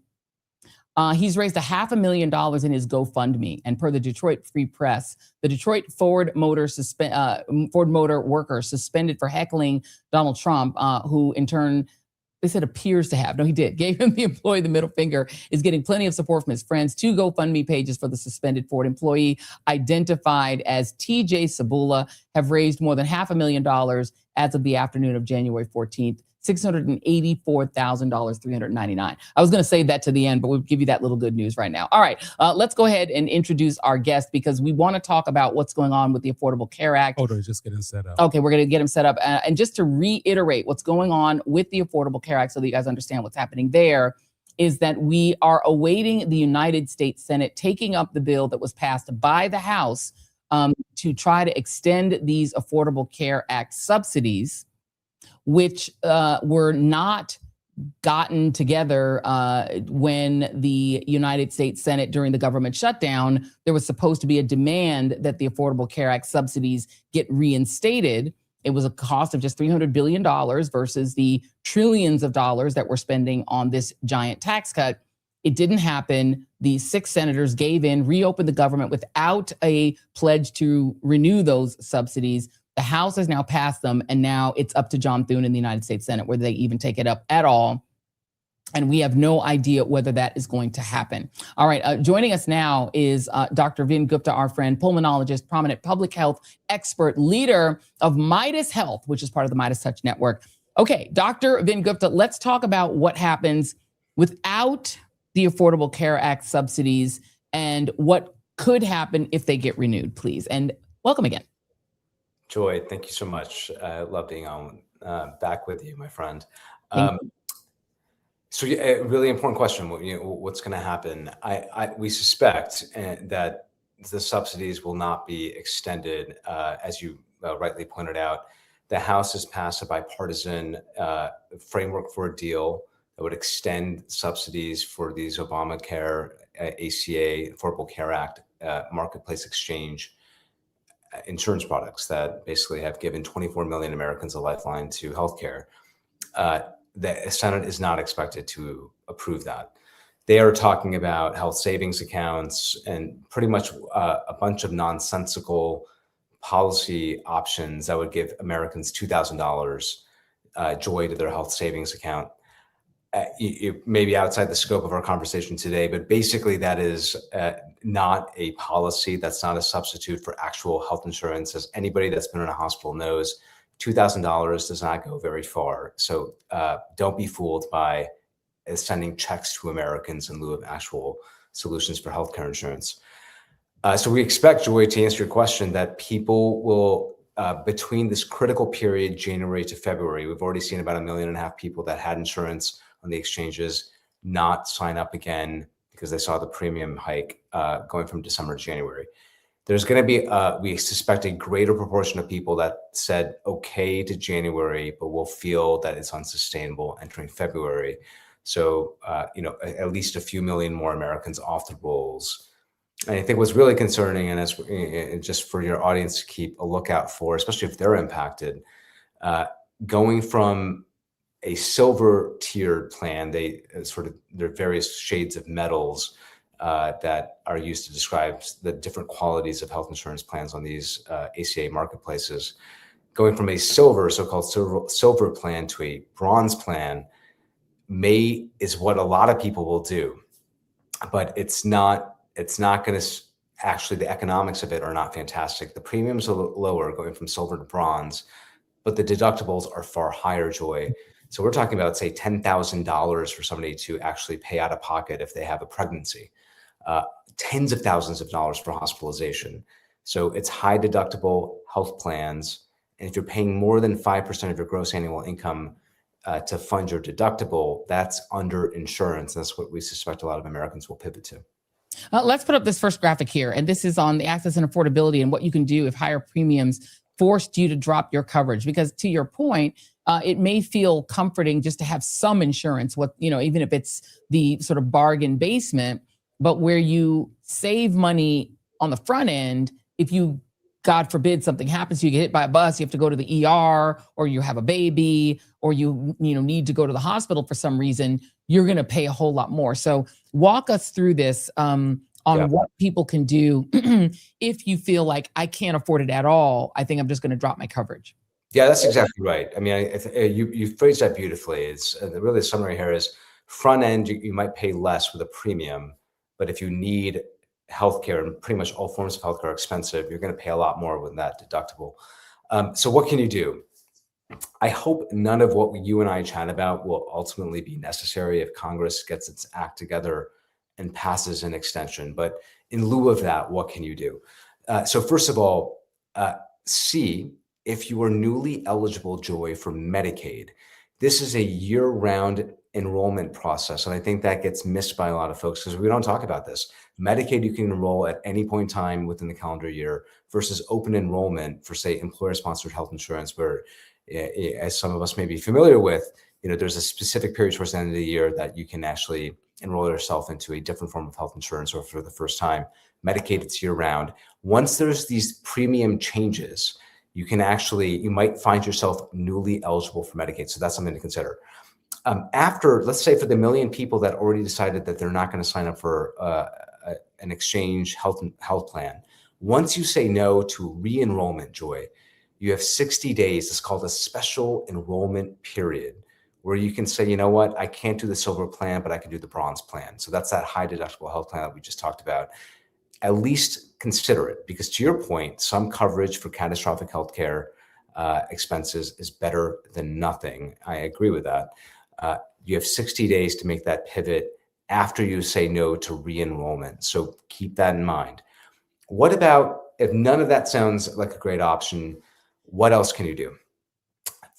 He's raised $500,000 in his GoFundMe. And per the Detroit Free Press, the Detroit Ford Motor worker suspended for heckling Donald Trump, who in turn, they said appears to have, no, he did, gave him the employee the middle finger, is getting plenty of support from his friends. 2 GoFundMe pages for the suspended Ford employee, identified as TJ Sabula, have raised more than $500,000 as of the afternoon of January 14th. $684,399. I was going to say that to the end, but we'll give you that little good news right now. All right, let's go ahead and introduce our guest because we want to talk about what's going on with the Affordable Care Act. Hold on, just getting set up. Okay, we're going to get him set up. And just to reiterate what's going on with the Affordable Care Act so that you guys understand what's happening there, is that we are awaiting the United States Senate taking up the bill that was passed by the House to try to extend these Affordable Care Act subsidies, which were not gotten together when the United States Senate, during the government shutdown, there was supposed to be a demand that the Affordable Care Act subsidies get reinstated. It was a cost of just $300 billion versus the trillions of dollars that we're spending on this giant tax cut. It didn't happen. The 6 senators gave in, reopened the government without a pledge to renew those subsidies. The House has now passed them, and now it's up to John Thune in the United States Senate whether they even take it up at all. And we have no idea whether that is going to happen. All right, joining us now is Dr. Vin Gupta, our friend, pulmonologist, prominent public health expert, leader of Midas Health, which is part of the Midas Touch Network. Okay, Dr. Vin Gupta, let's talk about what happens without the Affordable Care Act subsidies and what could happen if they get renewed, please. And welcome again. Joy, thank you so much. I love being on back with you, my friend. So yeah, a really important question. What's going to happen? We suspect that the subsidies will not be extended, as you rightly pointed out. The House has passed a bipartisan framework for a deal that would extend subsidies for these Obamacare ACA, Affordable Care Act, marketplace exchange insurance products that basically have given 24 million Americans a lifeline to healthcare. The Senate is not expected to approve that. They are talking about health savings accounts and pretty much a bunch of nonsensical policy options that would give Americans $2,000 joy to their health savings account. It may be outside the scope of our conversation today, but basically that is not a policy. That's not a substitute for actual health insurance. As anybody that's been in a hospital knows, $2,000 does not go very far. So don't be fooled by sending checks to Americans in lieu of actual solutions for healthcare insurance. So we expect, Joy, to answer your question, that people will, between this critical period, January to February, we've already seen about 1.5 million people that had insurance on the exchanges not sign up again because they saw the premium hike going from December to January. There's going to be, we suspect, a greater proportion of people that said okay to January, but will feel that it's unsustainable entering February. So, at least a few million more Americans off the rolls. And I think what's really concerning, and as just for your audience to keep a lookout for, especially if they're impacted, going from a silver tiered plan, there are various shades of metals that are used to describe the different qualities of health insurance plans on these ACA marketplaces. Going from a so-called silver plan to a bronze plan is what a lot of people will do, but it's not going to actually, the economics of it are not fantastic. The premiums are lower going from silver to bronze, but the deductibles are far higher, Joy. So we're talking about, say, $10,000 for somebody to actually pay out of pocket if they have a pregnancy, tens of thousands of dollars for hospitalization. So it's high deductible health plans. And if you're paying more than 5% of your gross annual income to fund your deductible, that's under insurance. That's what we suspect a lot of Americans will pivot to. Let's put up this first graphic here. And this is on the access and affordability and what you can do if higher premiums forced you to drop your coverage. Because to your point, it may feel comforting just to have some insurance, even if it's the sort of bargain basement, but where you save money on the front end, if you, God forbid, something happens, you get hit by a bus, you have to go to the ER, or you have a baby, or you need to go to the hospital for some reason, you're going to pay a whole lot more. So walk us through this on what people can do if you feel like I can't afford it at all. I think I'm just going to drop my coverage. Yeah, that's exactly right. I mean, you phrased that beautifully. It's really the summary here is front end, you might pay less with a premium, but if you need healthcare, and pretty much all forms of healthcare are expensive, you're going to pay a lot more with that deductible. So what can you do? I hope none of what you and I chat about will ultimately be necessary if Congress gets its act together and passes an extension. But in lieu of that, what can you do? So first of all, see if you are newly eligible, Joy, for Medicaid. This is a year-round enrollment process, and I think that gets missed by a lot of folks because we don't talk about this. Medicaid, you can enroll at any point in time within the calendar year versus open enrollment for, say, employer-sponsored health insurance, where, as some of us may be familiar with, there's a specific period towards the end of the year that you can actually enroll yourself into a different form of health insurance, or for the first time. Medicaid, it's year-round. Once there's these premium changes, you might find yourself newly eligible for Medicaid. So that's something to consider. After, let's say, for the 1 million people that already decided that they're not going to sign up for an exchange health plan, once you say no to re-enrollment, Joy, you have 60 days. It's called a special enrollment period, where you can say, you know what, I can't do the silver plan, but I can do the bronze plan. So that's that high deductible health plan that we just talked about. At least consider it, because to your point, some coverage for catastrophic healthcare expenses is better than nothing. I agree with that. You have 60 days to make that pivot after you say no to re-enrollment. So keep that in mind. What about, if none of that sounds like a great option, what else can you do?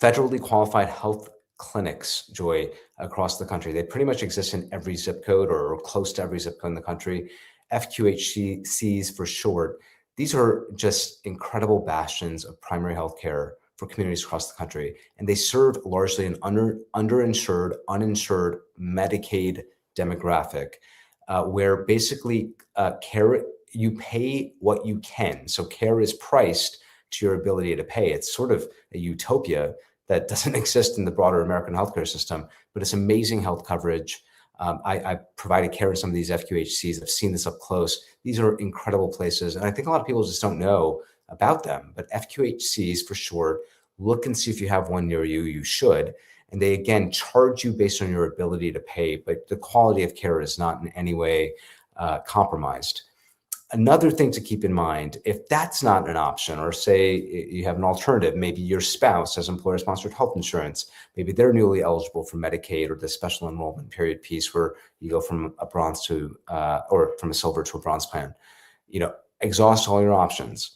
Federally qualified health clinics, Joy, across the country. They pretty much exist in every zip code, or close to every zip code in the country. FQHCs for short. These are just incredible bastions of primary health care for communities across the country. And they serve largely an underinsured, uninsured Medicaid demographic. where basically care, you pay what you can. So care is priced to your ability to pay. It's sort of a utopia that doesn't exist in the broader American healthcare system, but it's amazing health coverage. I provided care in some of these FQHCs. I've seen this up close. These are incredible places. And I think a lot of people just don't know about them, but FQHCs for sure, look and see if you have one near you, you should. And they, again, charge you based on your ability to pay, but the quality of care is not in any way compromised. Another thing to keep in mind, if that's not an option, or say you have an alternative, maybe your spouse has employer-sponsored health insurance, maybe they're newly eligible for Medicaid or the special enrollment period piece where you go from a bronze to, or from a silver to a bronze plan, exhaust all your options.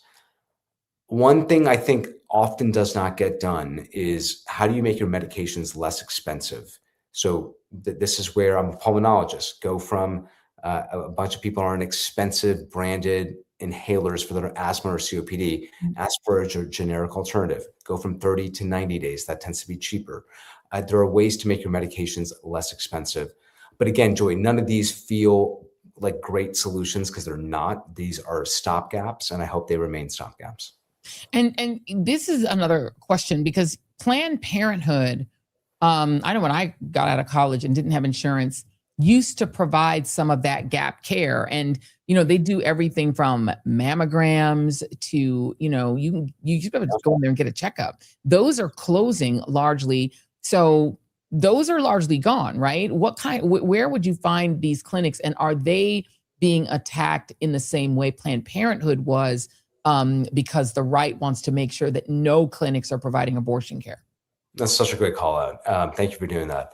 One thing I think often does not get done is how do you make your medications less expensive? So this is where I'm a pulmonologist. Go from a bunch of people are on expensive branded inhalers for their asthma or COPD. Ask for a generic alternative. Go from 30 to 90 days. That tends to be cheaper. There are ways to make your medications less expensive. But again, Joy, none of these feel like great solutions because they're not. These are stopgaps, and I hope they remain stopgaps. And this is another question because Planned Parenthood, I know when I got out of college and didn't have insurance, used to provide some of that gap care. And, they do everything from mammograms to, you just go in there and get a checkup. Those are closing largely. So those are largely gone, right? Where would you find these clinics? And are they being attacked in the same way Planned Parenthood was? Because the right wants to make sure that no clinics are providing abortion care. That's such a great call out. Thank you for doing that.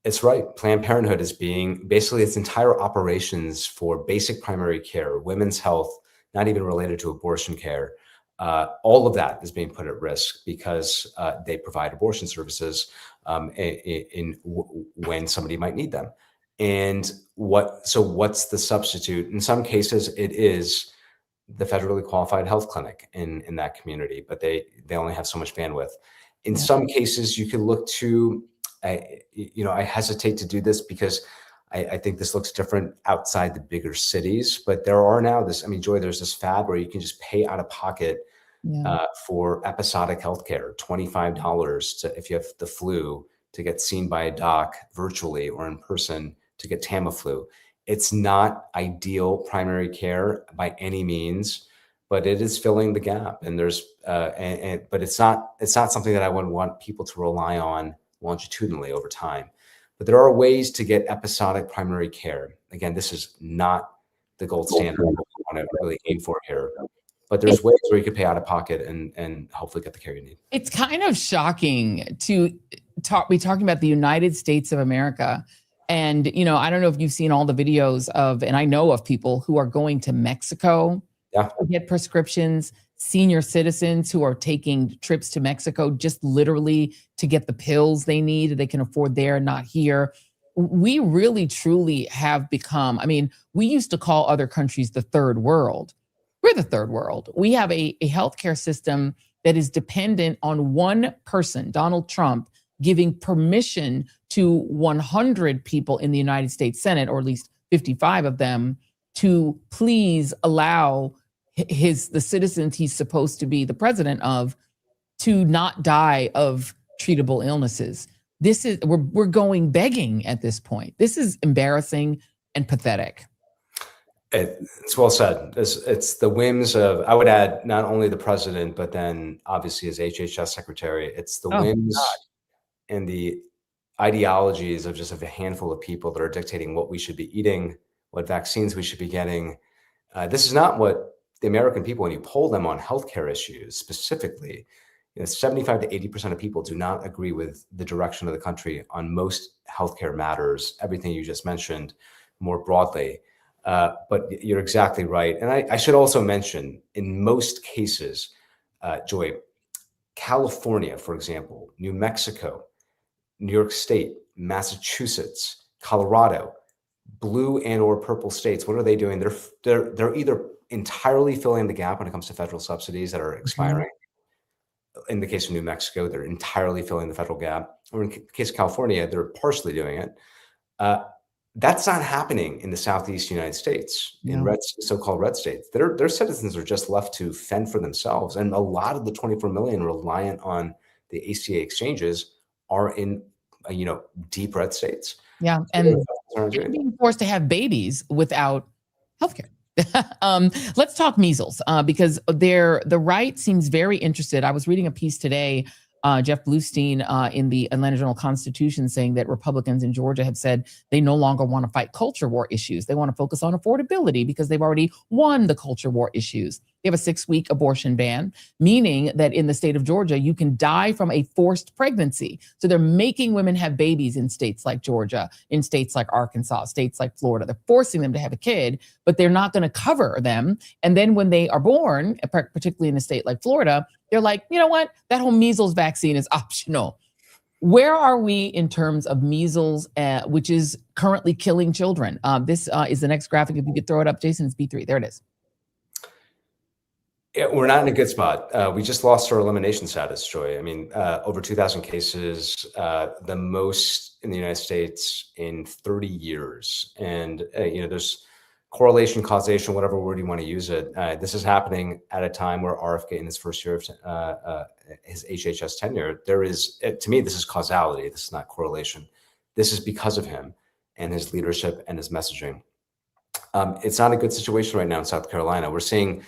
It's right. Planned Parenthood is being basically its entire operations for basic primary care, women's health, not even related to abortion care. All of that is being put at risk because they provide abortion services when somebody might need them. And what's the substitute? In some cases, it is the federally qualified health clinic in that community, but they only have so much bandwidth. In some cases, you could look to, I hesitate to do this because I think this looks different outside the bigger cities, but there are now Joy, there's this fad where you can just pay out of pocket for episodic healthcare, $25 if you have the flu to get seen by a doc virtually or in person to get Tamiflu. It's not ideal primary care by any means, but it is filling the gap. And there's, but it's not something that I would want people to rely on longitudinally over time. But there are ways to get episodic primary care. Again, this is not the gold standard we want to really aim for here. But there's ways where you could pay out of pocket and hopefully get the care you need. It's kind of shocking to be talking about the United States of America. And, I don't know if you've seen all the videos and I know of people who are going to Mexico to get prescriptions, senior citizens who are taking trips to Mexico just literally to get the pills they need, they can afford there, not here. We really, truly have become, we used to call other countries the third world. We're the third world. We have a healthcare system that is dependent on one person, Donald Trump, giving permission to 100 people in the United States Senate, or at least 55 of them, to please allow the citizens he's supposed to be the president of to not die of treatable illnesses. We're going begging at this point. This is embarrassing and pathetic. It's well said. It's the whims of, I would add, not only the president, but then obviously his HHS secretary. It's the whims and the ideologies of just a handful of people that are dictating what we should be eating, what vaccines we should be getting. This is not what the American people, when you poll them on healthcare issues specifically, 75 to 80% of people do not agree with the direction of the country on most healthcare matters, everything you just mentioned more broadly. But you're exactly right. And I should also mention, in most cases, Joy, California, for example, New Mexico, New York State, Massachusetts, Colorado, blue and or purple states, what are they doing? They're either entirely filling the gap when it comes to federal subsidies that are expiring. In the case of New Mexico, they're entirely filling the federal gap. Or in the case of California, they're partially doing it. That's not happening in the Southeast United States, in No. so-called red states. Their citizens are just left to fend for themselves. And a lot of the 24 million reliant on the ACA exchanges are in, deep red states. Yeah, and they're being forced to have babies without healthcare. Let's talk measles because the right seems very interested. I was reading a piece today, Jeff Bluestein in the Atlanta Journal-Constitution, saying that Republicans in Georgia have said they no longer want to fight culture war issues. They want to focus on affordability because they've already won the culture war issues. They have a 6-week abortion ban, meaning that in the state of Georgia, you can die from a forced pregnancy. So they're making women have babies in states like Georgia, in states like Arkansas, states like Florida. They're forcing them to have a kid, but they're not going to cover them. And then when they are born, particularly in a state like Florida, they're like, you know what? That whole measles vaccine is optional. Where are we in terms of measles, which is currently killing children? This is the next graphic. If you could throw it up, Jason, it's B3. There it is. Yeah, we're not in a good spot. We just lost our elimination status, Joy. I mean, over 2,000 cases, the most in the United States in 30 years. And, there's correlation, causation, whatever word you want to use it. This is happening at a time where RFK in his first year of his HHS tenure, to me, this is causality. This is not correlation. This is because of him and his leadership and his messaging. It's not a good situation right now in South Carolina. We're seeing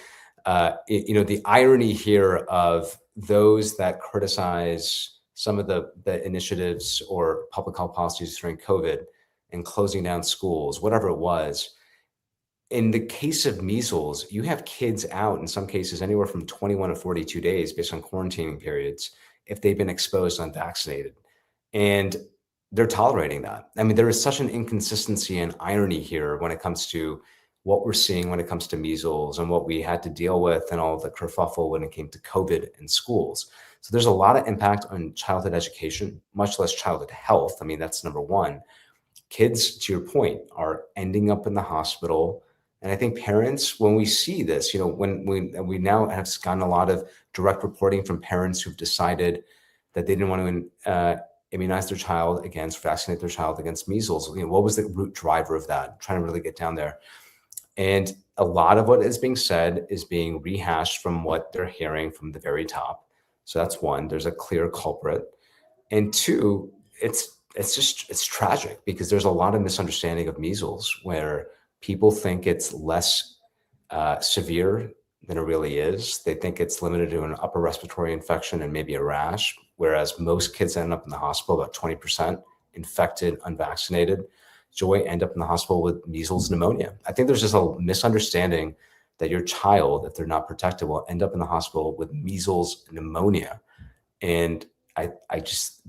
the irony here of those that criticize some of the initiatives or public health policies during COVID and closing down schools, whatever it was. In the case of measles, you have kids out in some cases anywhere from 21 to 42 days based on quarantining periods if they've been exposed and unvaccinated. And they're tolerating that. I mean, there is such an inconsistency and irony here when it comes to what we're seeing when it comes to measles and what we had to deal with and all the kerfuffle when it came to COVID in schools. So there's a lot of impact on childhood education, much less childhood health. I mean, that's number one. Kids, to your point, are ending up in the hospital. And I think parents, when we see this, when we now have gotten a lot of direct reporting from parents who've decided that they didn't want to immunize their child vaccinate their child against measles. What was the root driver of that? Trying to really get down there. And a lot of what is being said is being rehashed from what they're hearing from the very top. So that's one, there's a clear culprit. And two, it's tragic because there's a lot of misunderstanding of measles where people think it's less severe than it really is. They think it's limited to an upper respiratory infection and maybe a rash, whereas most kids end up in the hospital, about 20% infected, unvaccinated. Joy, end up in the hospital with measles pneumonia. I think there's just a misunderstanding that your child, if they're not protected, will end up in the hospital with measles pneumonia. And I just,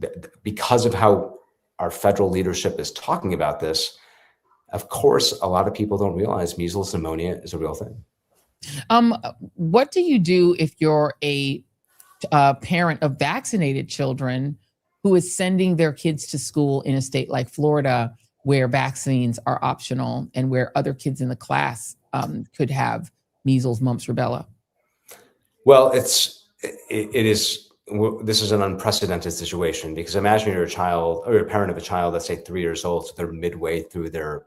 because of how our federal leadership is talking about this, of course, a lot of people don't realize measles pneumonia is a real thing. What do you do if you're a parent of vaccinated children who is sending their kids to school in a state like Florida where vaccines are optional and where other kids in the class could have measles, mumps, rubella? Well, this is an unprecedented situation because imagine you're a child or you're a parent of a child that's say 3 years old, so they're midway through their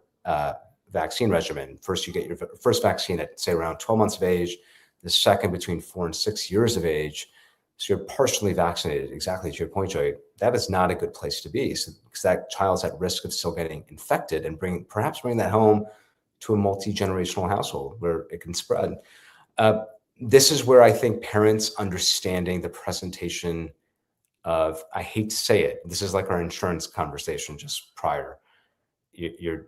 vaccine regimen. First, you get your first vaccine at say around 12 months of age, the second between 4 and 6 years of age. So you're partially vaccinated, exactly to your point, Joy. That is not a good place to be because that child's at risk of still getting infected and perhaps bring that home to a multi-generational household where it can spread. This is where I think parents understanding the presentation of, I hate to say it, this is like our insurance conversation just prior. You're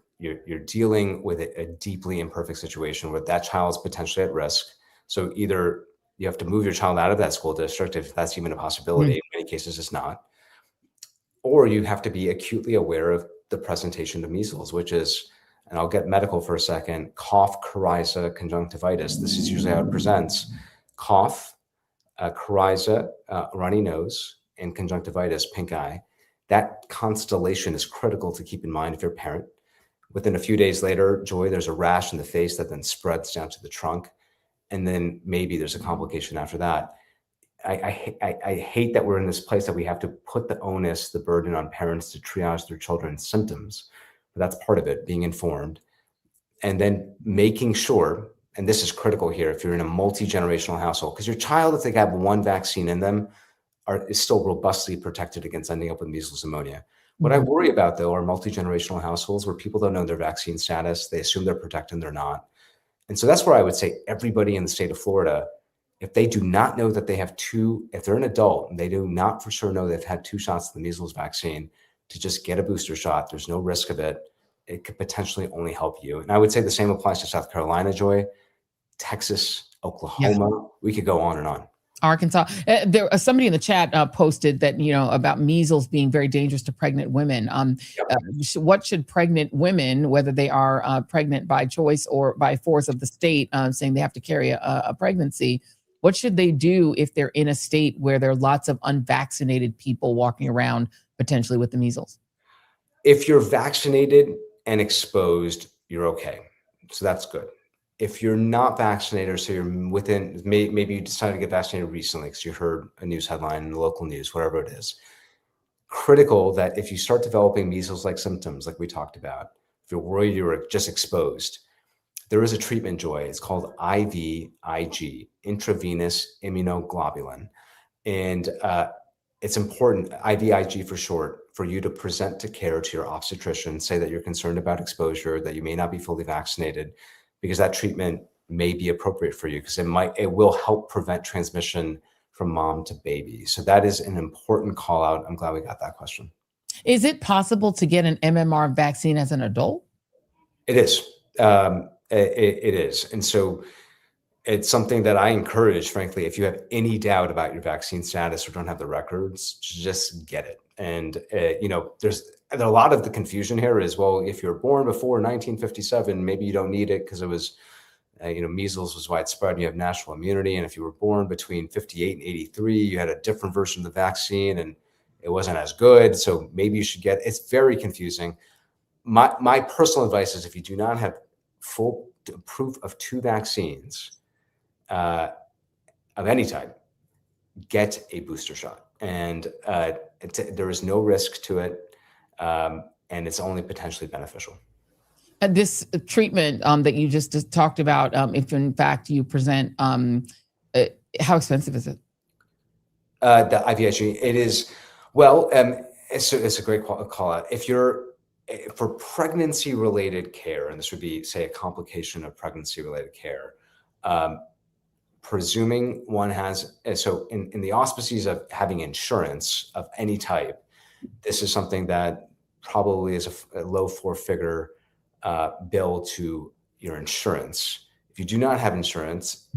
dealing with a deeply imperfect situation where that child's potentially at risk. So either you have to move your child out of that school district, if that's even a possibility. In many cases, it's not. Or you have to be acutely aware of the presentation of measles, which is, and I'll get medical for a second, cough, coryza, conjunctivitis. This is usually how it presents. Cough, coryza, runny nose, and conjunctivitis, pink eye. That constellation is critical to keep in mind if you're a parent. Within a few days later, Joy, there's a rash in the face that then spreads down to the trunk. And then maybe there's a complication after that. I hate that we're in this place that we have to put the onus, the burden on parents to triage their children's symptoms but that's part of it, being informed. And then making sure, and this is critical here, if you're in a multi-generational household, because your child, if they have one vaccine in them, is still robustly protected against ending up with measles pneumonia. What I worry about, though, are multi-generational households where people don't know their vaccine status. They assume they're protected and they're not. And so that's where I would say everybody in the state of Florida, if they do not know that they have if they're an adult and they do not for sure know they've had 2 shots of the measles vaccine, to just get a booster shot. There's no risk of it. It could potentially only help you. And I would say the same applies to South Carolina, Joy, Texas, Oklahoma. We could go on and on. Arkansas. There somebody in the chat posted that, about measles being very dangerous to pregnant women. What should pregnant women, whether they are pregnant by choice or by force of the state, saying they have to carry a pregnancy, what should they do if they're in a state where there are lots of unvaccinated people walking around potentially with the measles? If you're vaccinated and exposed, you're okay. So that's good. If you're not vaccinated, so you're within, maybe you decided to get vaccinated recently because you heard a news headline in the local news, whatever it is, critical that if you start developing measles-like symptoms, like we talked about, if you're worried you were just exposed, there is a treatment, Joy. It's called IVIG, intravenous immunoglobulin. And it's important, IVIG for short, for you to present to care to your obstetrician, say that you're concerned about exposure, that you may not be fully vaccinated, because that treatment may be appropriate for you because it will help prevent transmission from mom to baby. So that is an important call out. I'm glad we got that question. Is it possible to get an MMR vaccine as an adult? It is. It is. And so it's something that I encourage, frankly, if you have any doubt about your vaccine status or don't have the records, just get it. And, there's a lot of the confusion here is, well, if you're born before 1957, maybe you don't need it because it was, measles was widespread and you have natural immunity. And if you were born between 58 and 83, you had a different version of the vaccine and it wasn't as good. So maybe you should get, it's very confusing. My personal advice is if you do not have full proof of 2 vaccines of any type, get a booster shot. And there is no risk to it. And it's only potentially beneficial. This treatment that you just talked about, if in fact you present, how expensive is it? The IVIG, it is, well, it's a great call out. If you're, for pregnancy-related care, and this would be, say, a complication of pregnancy-related care, presuming one has, so in the auspices of having insurance of any type, this is something that probably is a low 4-figure bill to your insurance. If you do not have insurance,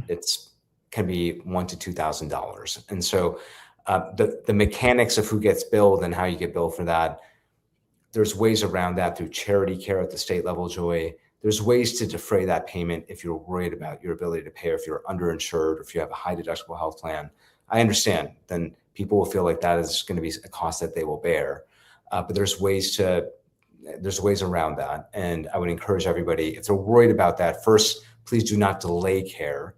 can be $1,000 to $2,000. And so the mechanics of who gets billed and how you get billed for that, there's ways around that through charity care at the state level, Joy. There's ways to defray that payment if you're worried about your ability to pay, or if you're underinsured, or if you have a high deductible health plan. I understand. Then people will feel like that is going to be a cost that they will bear. But there's ways around that. And I would encourage everybody, if they're worried about that, first, please do not delay care.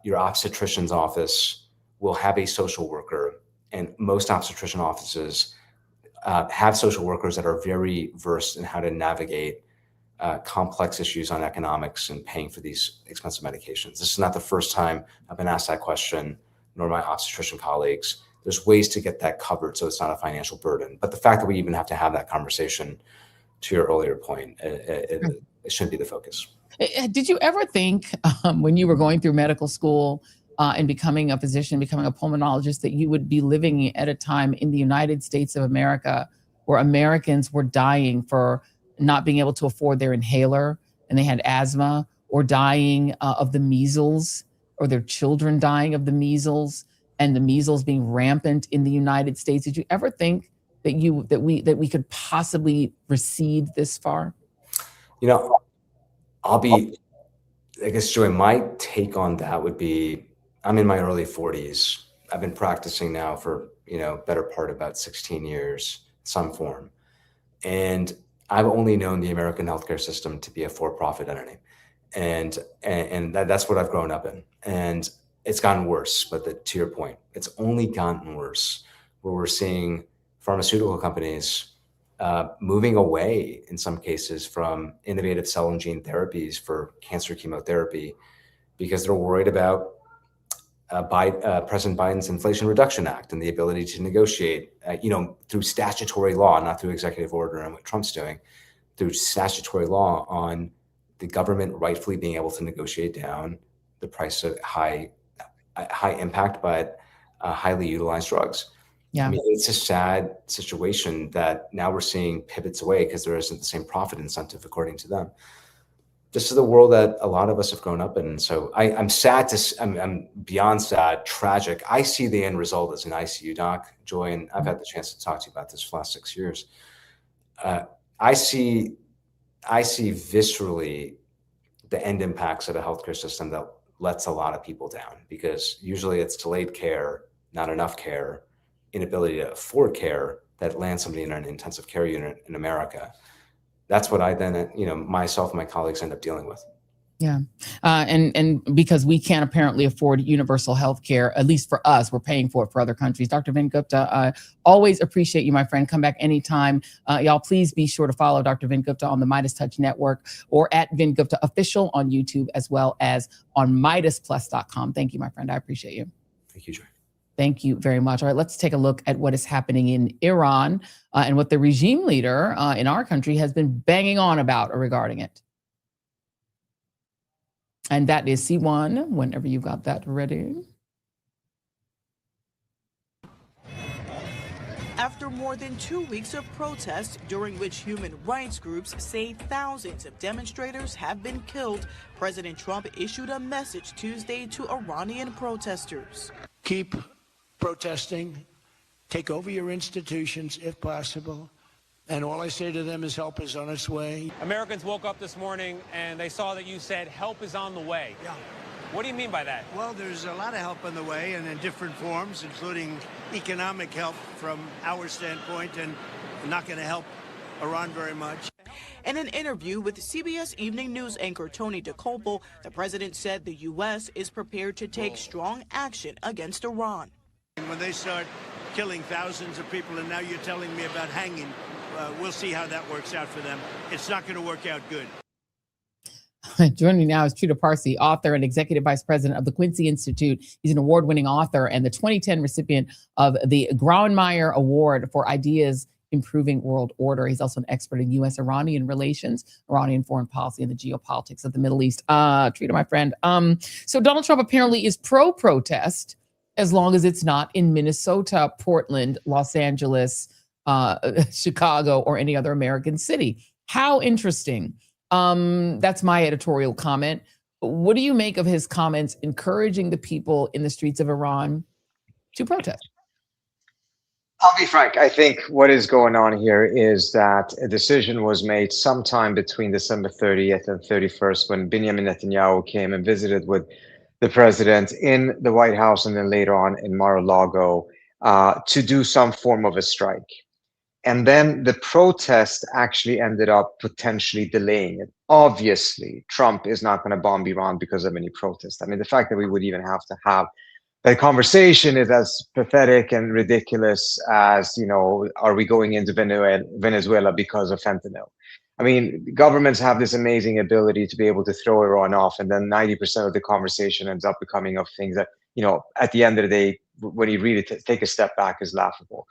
Your obstetrician's office will have a social worker, and most obstetrician offices have social workers that are very versed in how to navigate complex issues on economics and paying for these expensive medications. This is not the first time I've been asked that question, nor my obstetrician colleagues. There's ways to get that covered so it's not a financial burden. But the fact that we even have to have that conversation, to your earlier point, it shouldn't be the focus. Did you ever think when you were going through medical school and becoming a physician, becoming a pulmonologist, that you would be living at a time in the United States of America where Americans were dying for not being able to afford their inhaler and they had asthma, or dying of the measles, or their children dying of the measles, and the measles being rampant in the United States? Did you ever think that we could possibly recede this far? I guess, Joy, my take on that would be, I'm in my early 40s. I've been practicing now for, better part about 16 years, some form. And I've only known the American healthcare system to be a for-profit entity. And that's what I've grown up in. And it's gotten worse, but to your point, it's only gotten worse, where we're seeing pharmaceutical companies moving away in some cases from innovative cell and gene therapies for cancer chemotherapy because they're worried about President Biden's Inflation Reduction Act and the ability to negotiate, through statutory law, not through executive order and what Trump's doing, through statutory law on the government rightfully being able to negotiate down the price of high impact but highly utilized drugs. Yeah. I mean, it's a sad situation that now we're seeing pivots away because there isn't the same profit incentive according to them. This is the world that a lot of us have grown up in. And so I'm sad I'm beyond sad, tragic. I see the end result as an ICU doc, Joy, and I've had the chance to talk to you about this for the last 6 years. I see viscerally the end impacts of a healthcare system that lets a lot of people down because usually it's delayed care, not enough care, inability to afford care that lands somebody in an intensive care unit in America. That's what I then, myself and my colleagues end up dealing with. Yeah. And because we can't apparently afford universal health care, at least for us, we're paying for it for other countries. Dr. Vin Gupta, always appreciate you, my friend. Come back anytime. Y'all, please be sure to follow Dr. Vin Gupta on the Midas Touch Network or at Vin Gupta Official on YouTube, as well as on MidasPlus.com. Thank you, my friend. I appreciate you. Thank you, Joy. Thank you very much. All right, let's take a look at what is happening in Iran and what the regime leader in our country has been banging on about regarding it. And that is C1, whenever you've got that ready. After more than 2 weeks of protests, during which human rights groups say thousands of demonstrators have been killed, President Trump issued a message Tuesday to Iranian protesters. Keep protesting, take over your institutions if possible. And all I say to them is help is on its way. Americans woke up this morning and they saw that you said help is on the way. Yeah. What do you mean by that? Well, there's a lot of help on the way and in different forms, including economic help from our standpoint, and not going to help Iran very much. In an interview with CBS Evening News anchor Tony DeCopel, the president said the U.S. is prepared to take strong action against Iran. When they start killing thousands of people, and now you're telling me about hanging, we'll see how that works out for them. It's not going to work out good. Joining me now is Trita Parsi, author and executive vice president of the Quincy Institute. He's an award-winning author and the 2010 recipient of the Grauenmeyer Award for Ideas Improving World Order. He's also an expert in U.S.-Iranian relations, Iranian foreign policy, and the geopolitics of the Middle East. Trita, my friend. So Donald Trump apparently is pro-protest as long as it's not in Minnesota, Portland, Los Angeles, Chicago, or any other American city. How interesting. That's my editorial comment. What do you make of his comments encouraging the people in the streets of Iran to protest? I'll be frank. I think what is going on here is that a decision was made sometime between December 30th and 31st when Benjamin Netanyahu came and visited with the president in the White House and then later on in Mar-a-Lago to do some form of a strike. And then the protest actually ended up potentially delaying it. Obviously, Trump is not going to bomb Iran because of any protest. I mean, the fact that we would even have to have that conversation is as pathetic and ridiculous as, are we going into Venezuela because of fentanyl? I mean, governments have this amazing ability to be able to throw Iran off, and then 90% of the conversation ends up becoming of things that, at the end of the day, when you really take a step back, is laughable.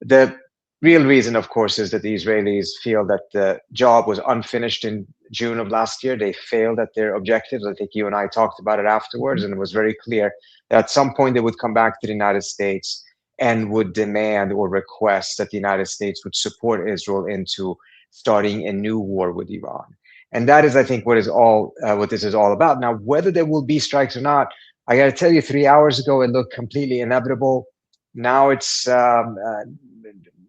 The real reason, of course, is that the Israelis feel that the job was unfinished in June of last year. They failed at their objectives. I think you and I talked about it afterwards, and it was very clear that at some point they would come back to the United States and would demand or request that the United States would support Israel into starting a new war with Iran. And that is, I think, what this is all about. Now, whether there will be strikes or not, I got to tell you, 3 hours ago, it looked completely inevitable. Now it's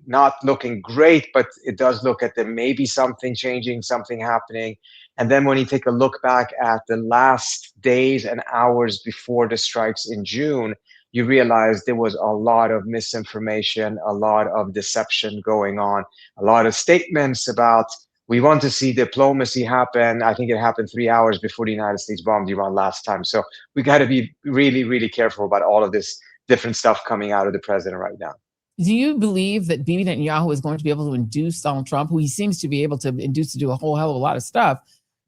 not looking great, but it does look at there may be something changing, something happening. And then when you take a look back at the last days and hours before the strikes in June, you realize there was a lot of misinformation, a lot of deception going on, a lot of statements about, we want to see diplomacy happen. I think it happened 3 hours before the United States bombed Iran last time. So we got to be really, really careful about all of this different stuff coming out of the president right now. Do you believe that Bibi Netanyahu is going to be able to induce Donald Trump, who he seems to be able to induce to do a whole hell of a lot of stuff,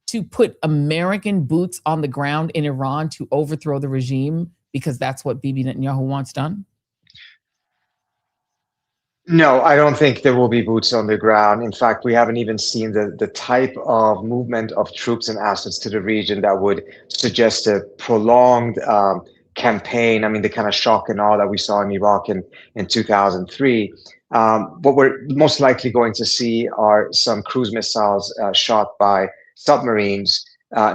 to put American boots on the ground in Iran to overthrow the regime because that's what Bibi Netanyahu wants done? No, I don't think there will be boots on the ground. In fact, we haven't even seen the type of movement of troops and assets to the region that would suggest a prolonged campaign. I mean, the kind of shock and awe that we saw in Iraq in 2003. What we're most likely going to see are some cruise missiles shot by submarines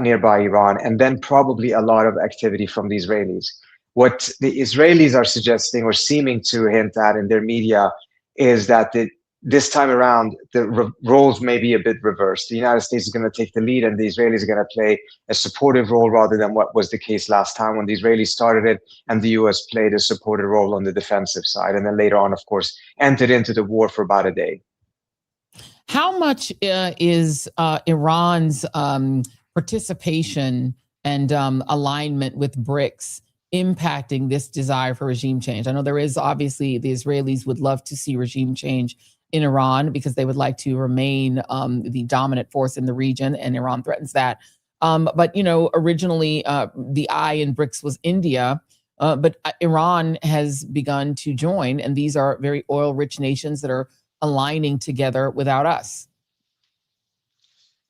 nearby Iran, and then probably a lot of activity from the Israelis. What the Israelis are suggesting or seeming to hint at in their media is that this time around, the roles may be a bit reversed. The United States is going to take the lead and the Israelis are going to play a supportive role rather than what was the case last time when the Israelis started it and the US played a supportive role on the defensive side. And then later on, of course, entered into the war for about a day. How much is Iran's participation and alignment with BRICS impacting this desire for regime change? I know there is obviously the Israelis would love to see regime change in Iran because they would like to remain the dominant force in the region, and Iran threatens that. But, you know, originally the I in BRICS was India, but Iran has begun to join, and these are very oil-rich nations that are aligning together without us.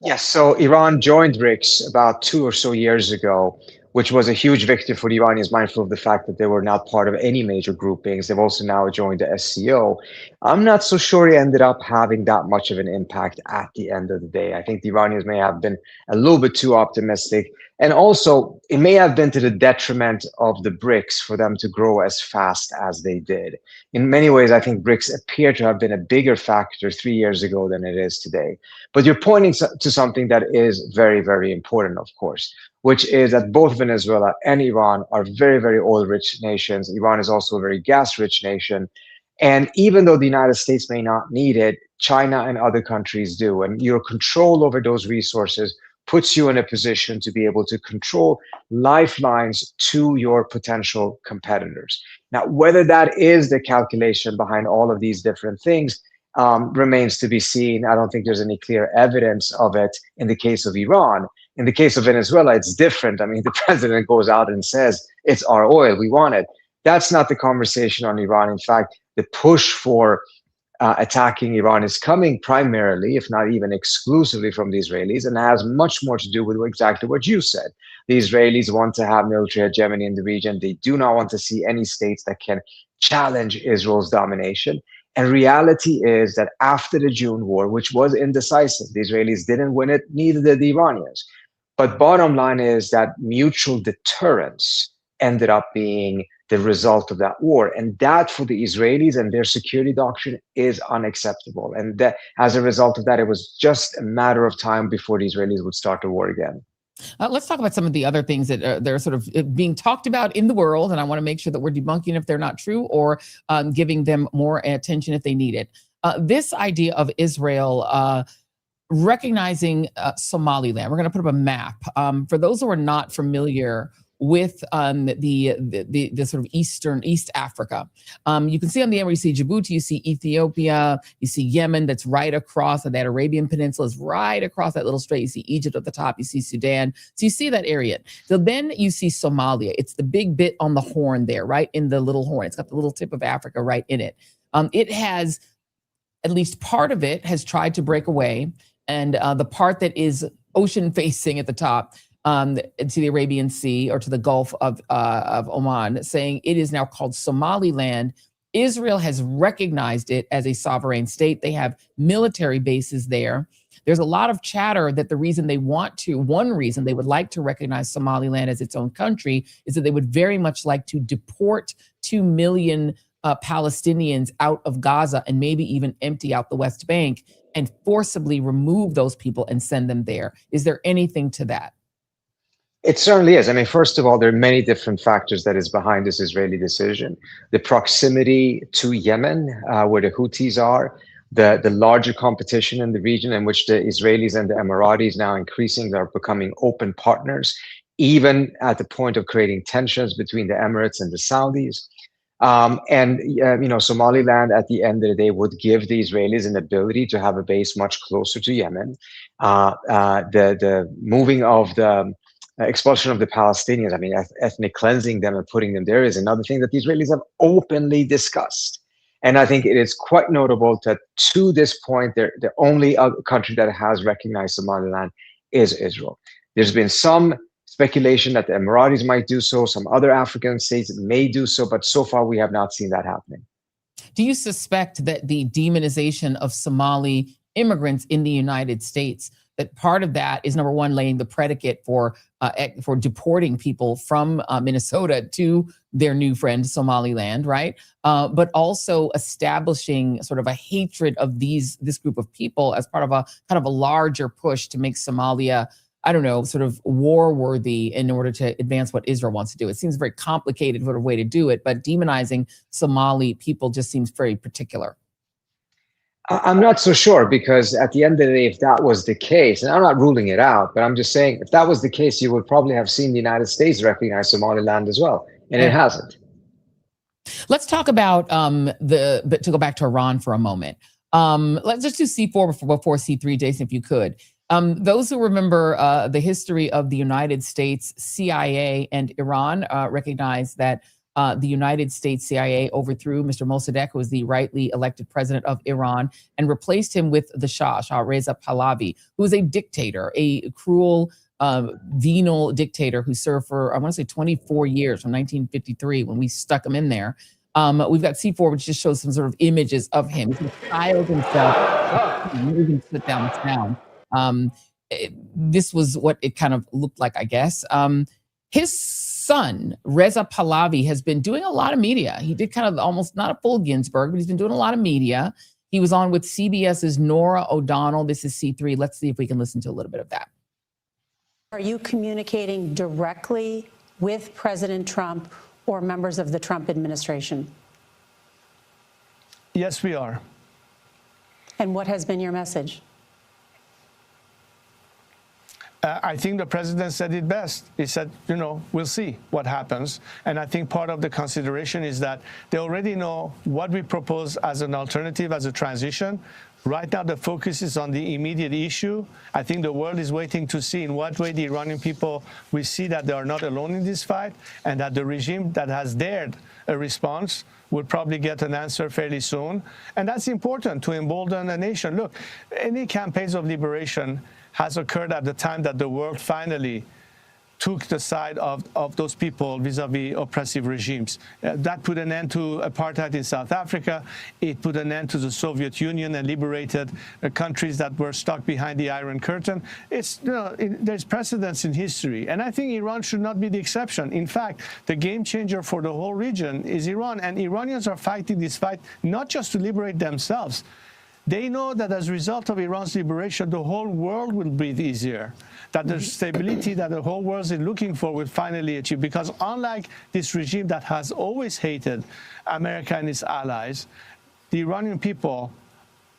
Yes, so Iran joined BRICS about 2 or so years ago, which was a huge victory for the Iranians, mindful of the fact that they were not part of any major groupings. They've also now joined the SCO. I'm not so sure it ended up having that much of an impact at the end of the day. I think the Iranians may have been a little bit too optimistic. And also, it may have been to the detriment of the BRICS for them to grow as fast as they did. In many ways, I think BRICS appear to have been a bigger factor 3 years ago than it is today. But you're pointing to something that is very, very important, of course, which is that both Venezuela and Iran are very, very oil-rich nations. Iran is also a very gas-rich nation. And even though the United States may not need it, China and other countries do. And your control over those resources puts you in a position to be able to control lifelines to your potential competitors. Now, whether that is the calculation behind all of these different things remains to be seen. I don't think there's any clear evidence of it in the case of Iran. In the case of Venezuela, it's different. I mean, the president goes out and says, it's our oil, we want it. That's not the conversation on Iran. In fact, the push for attacking Iran is coming primarily, if not even exclusively, from the Israelis, and has much more to do with exactly what you said. The Israelis want to have military hegemony in the region. They do not want to see any states that can challenge Israel's domination. And reality is that after the June war, which was indecisive, the Israelis didn't win it, neither did the Iranians. But bottom line is that mutual deterrence ended up being the result of that war. And that, for the Israelis and their security doctrine, is unacceptable. And that, as a result of that, it was just a matter of time before the Israelis would start the war again. Let's talk about some of the other things that they're sort of being talked about in the world. And I want to make sure that we're debunking if they're not true or giving them more attention if they need it. This idea of Israel recognizing Somaliland. We're going to put up a map. For those who are not familiar with the sort of East Africa. You can see on the end, you see Djibouti, you see Ethiopia, you see Yemen, that's right across, and that Arabian Peninsula is right across that little strait. You see Egypt at the top, you see Sudan. So you see that area. So then you see Somalia. It's the big bit on the horn there, right in the little horn. It's got the little tip of Africa right in it. It has, at least part of it has tried to break away. And the part that is ocean facing at the top, to the Arabian Sea or to the Gulf of Oman, saying it is now called Somaliland. Israel has recognized it as a sovereign state. They have military bases there. There's a lot of chatter that the reason they one reason they would like to recognize Somaliland as its own country is that they would very much like to deport 2 million Palestinians out of Gaza and maybe even empty out the West Bank and forcibly remove those people and send them there. Is there anything to that? It certainly is. I mean, first of all, there are many different factors that is behind this Israeli decision. The proximity to Yemen, where the Houthis are, the larger competition in the region in which the Israelis and the Emiratis now increasingly are becoming open partners, even at the point of creating tensions between the Emirates and the Saudis. Somaliland at the end of the day would give the Israelis an ability to have a base much closer to Yemen. The moving of the expulsion of the Palestinians, ethnic cleansing them and putting them there is another thing that the Israelis have openly discussed. And I think it is quite notable that to this point, the only other country that has recognized Somaliland is Israel. There's been some speculation that the Emiratis might do so, some other African states may do so, but so far we have not seen that happening. Do you suspect that the demonization of Somali immigrants in the United States, that part of that is, number one, laying the predicate for deporting people from Minnesota to their new friend Somaliland, right? But also establishing sort of a hatred of this group of people as part of a kind of a larger push to make Somalia, I don't know, sort of war-worthy in order to advance what Israel wants to do. It seems a very complicated sort of way to do it, but demonizing Somali people just seems very particular. I'm not so sure, because at the end of the day, if that was the case, and I'm not ruling it out, but I'm just saying, if that was the case, you would probably have seen the United States recognize Somaliland as well, and it hasn't. Let's talk about to go back to Iran for a moment. Let's just do C4 before C3, Jason, if you could. Those who remember the history of the United States CIA and Iran recognize that the United States CIA overthrew Mr. Mossadegh, who was the rightly elected president of Iran, and replaced him with the Shah Reza Pahlavi, who was a dictator, a cruel, venal dictator who served for, I want to say 24 years from 1953 when we stuck him in there. We've got C4, which just shows some sort of images of him. He styled himself. You can sit down the sound. This was what it kind of looked like, I guess. His son, Reza Pahlavi, has been doing a lot of media. He did kind of almost not a full Ginsburg, but he's been doing a lot of media. He was on with CBS's Norah O'Donnell. This is C3. Let's see if we can listen to a little bit of that. Are you communicating directly with President Trump or members of the Trump administration? Yes, we are. And what has been your message? I think the president said it best. He said, we'll see what happens. And I think part of the consideration is that they already know what we propose as an alternative, as a transition. Right now, the focus is on the immediate issue. I think the world is waiting to see in what way the Iranian people will see that they are not alone in this fight, and that the regime that has dared a response will probably get an answer fairly soon. And that's important to embolden a nation. Look, any campaigns of liberation has occurred at the time that the world finally took the side of those people vis-a-vis oppressive regimes. That put an end to apartheid in South Africa. It put an end to the Soviet Union and liberated countries that were stuck behind the Iron Curtain. There's precedence in history, and I think Iran should not be the exception. In fact, the game changer for the whole region is Iran, and Iranians are fighting this fight not just to liberate themselves. They know that as a result of Iran's liberation, the whole world will breathe easier, that the stability that the whole world is looking for will finally achieve. Because unlike this regime that has always hated America and its allies, the Iranian people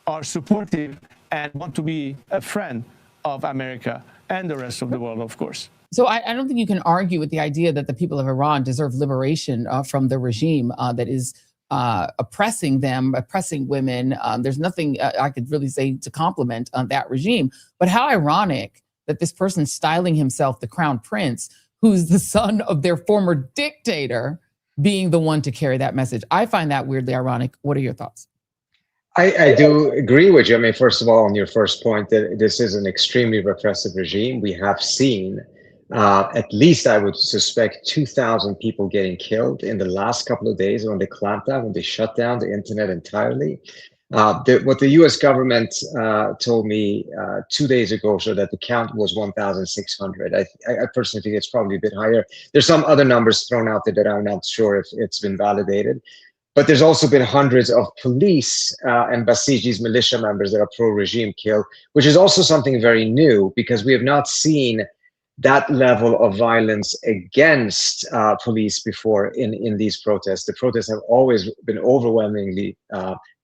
are supportive and want to be a friend of America and the rest of the world, of course. So I don't think you can argue with the idea that the people of Iran deserve liberation from the regime that is oppressing them, oppressing women. There's nothing I could really say to compliment on that regime. But how ironic that this person styling himself the crown prince, who's the son of their former dictator, being the one to carry that message. I find that weirdly ironic. What are your thoughts? I do agree with you. First of all, on your first point, that this is an extremely repressive regime. We have seen at least, I would suspect, 2,000 people getting killed in the last couple of days when they clamped down, when they shut down the internet entirely. What the US government told me 2 days ago showed that the count was 1,600. I personally think it's probably a bit higher. There's some other numbers thrown out there that I'm not sure if it's been validated. But there's also been hundreds of police and Basijis militia members that are pro-regime killed, which is also something very new, because we have not seen that level of violence against police before in these protests. The protests have always been overwhelmingly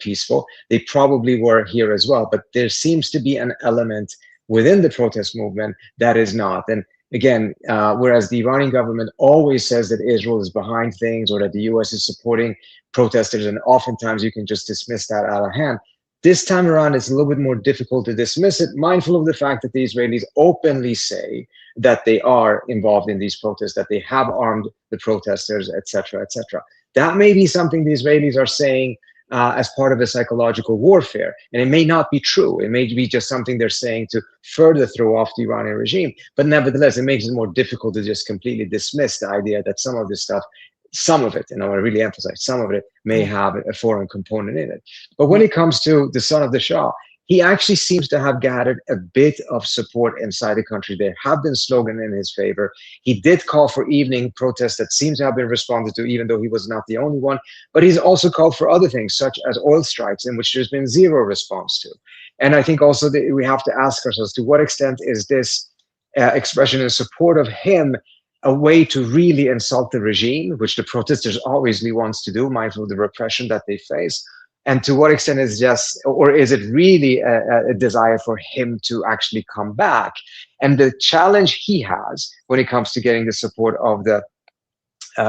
peaceful. They probably were here as well, but there seems to be an element within the protest movement that is not. And Again, whereas the Iranian government always says that Israel is behind things or that the US is supporting protesters, and oftentimes you can just dismiss that out of hand. This time around, it's a little bit more difficult to dismiss it, mindful of the fact that the Israelis openly say that they are involved in these protests, that they have armed the protesters, et cetera, et cetera. That may be something the Israelis are saying as part of a psychological warfare. And it may not be true. It may be just something they're saying to further throw off the Iranian regime. But nevertheless, it makes it more difficult to just completely dismiss the idea that some of this stuff, some of it, and I want to really emphasize, some of it may have a foreign component in it. But when it comes to the son of the Shah, he actually seems to have gathered a bit of support inside the country. There have been slogans in his favor. He did call for evening protests that seems to have been responded to, even though he was not the only one. But he's also called for other things, such as oil strikes, in which there's been zero response to. And I think also that we have to ask ourselves, to what extent is this expression in support of him a way to really insult the regime, which the protesters obviously wants to do, mindful of the repression that they face? And to what extent is just, or is it really a desire for him to actually come back? And the challenge he has when it comes to getting the support of the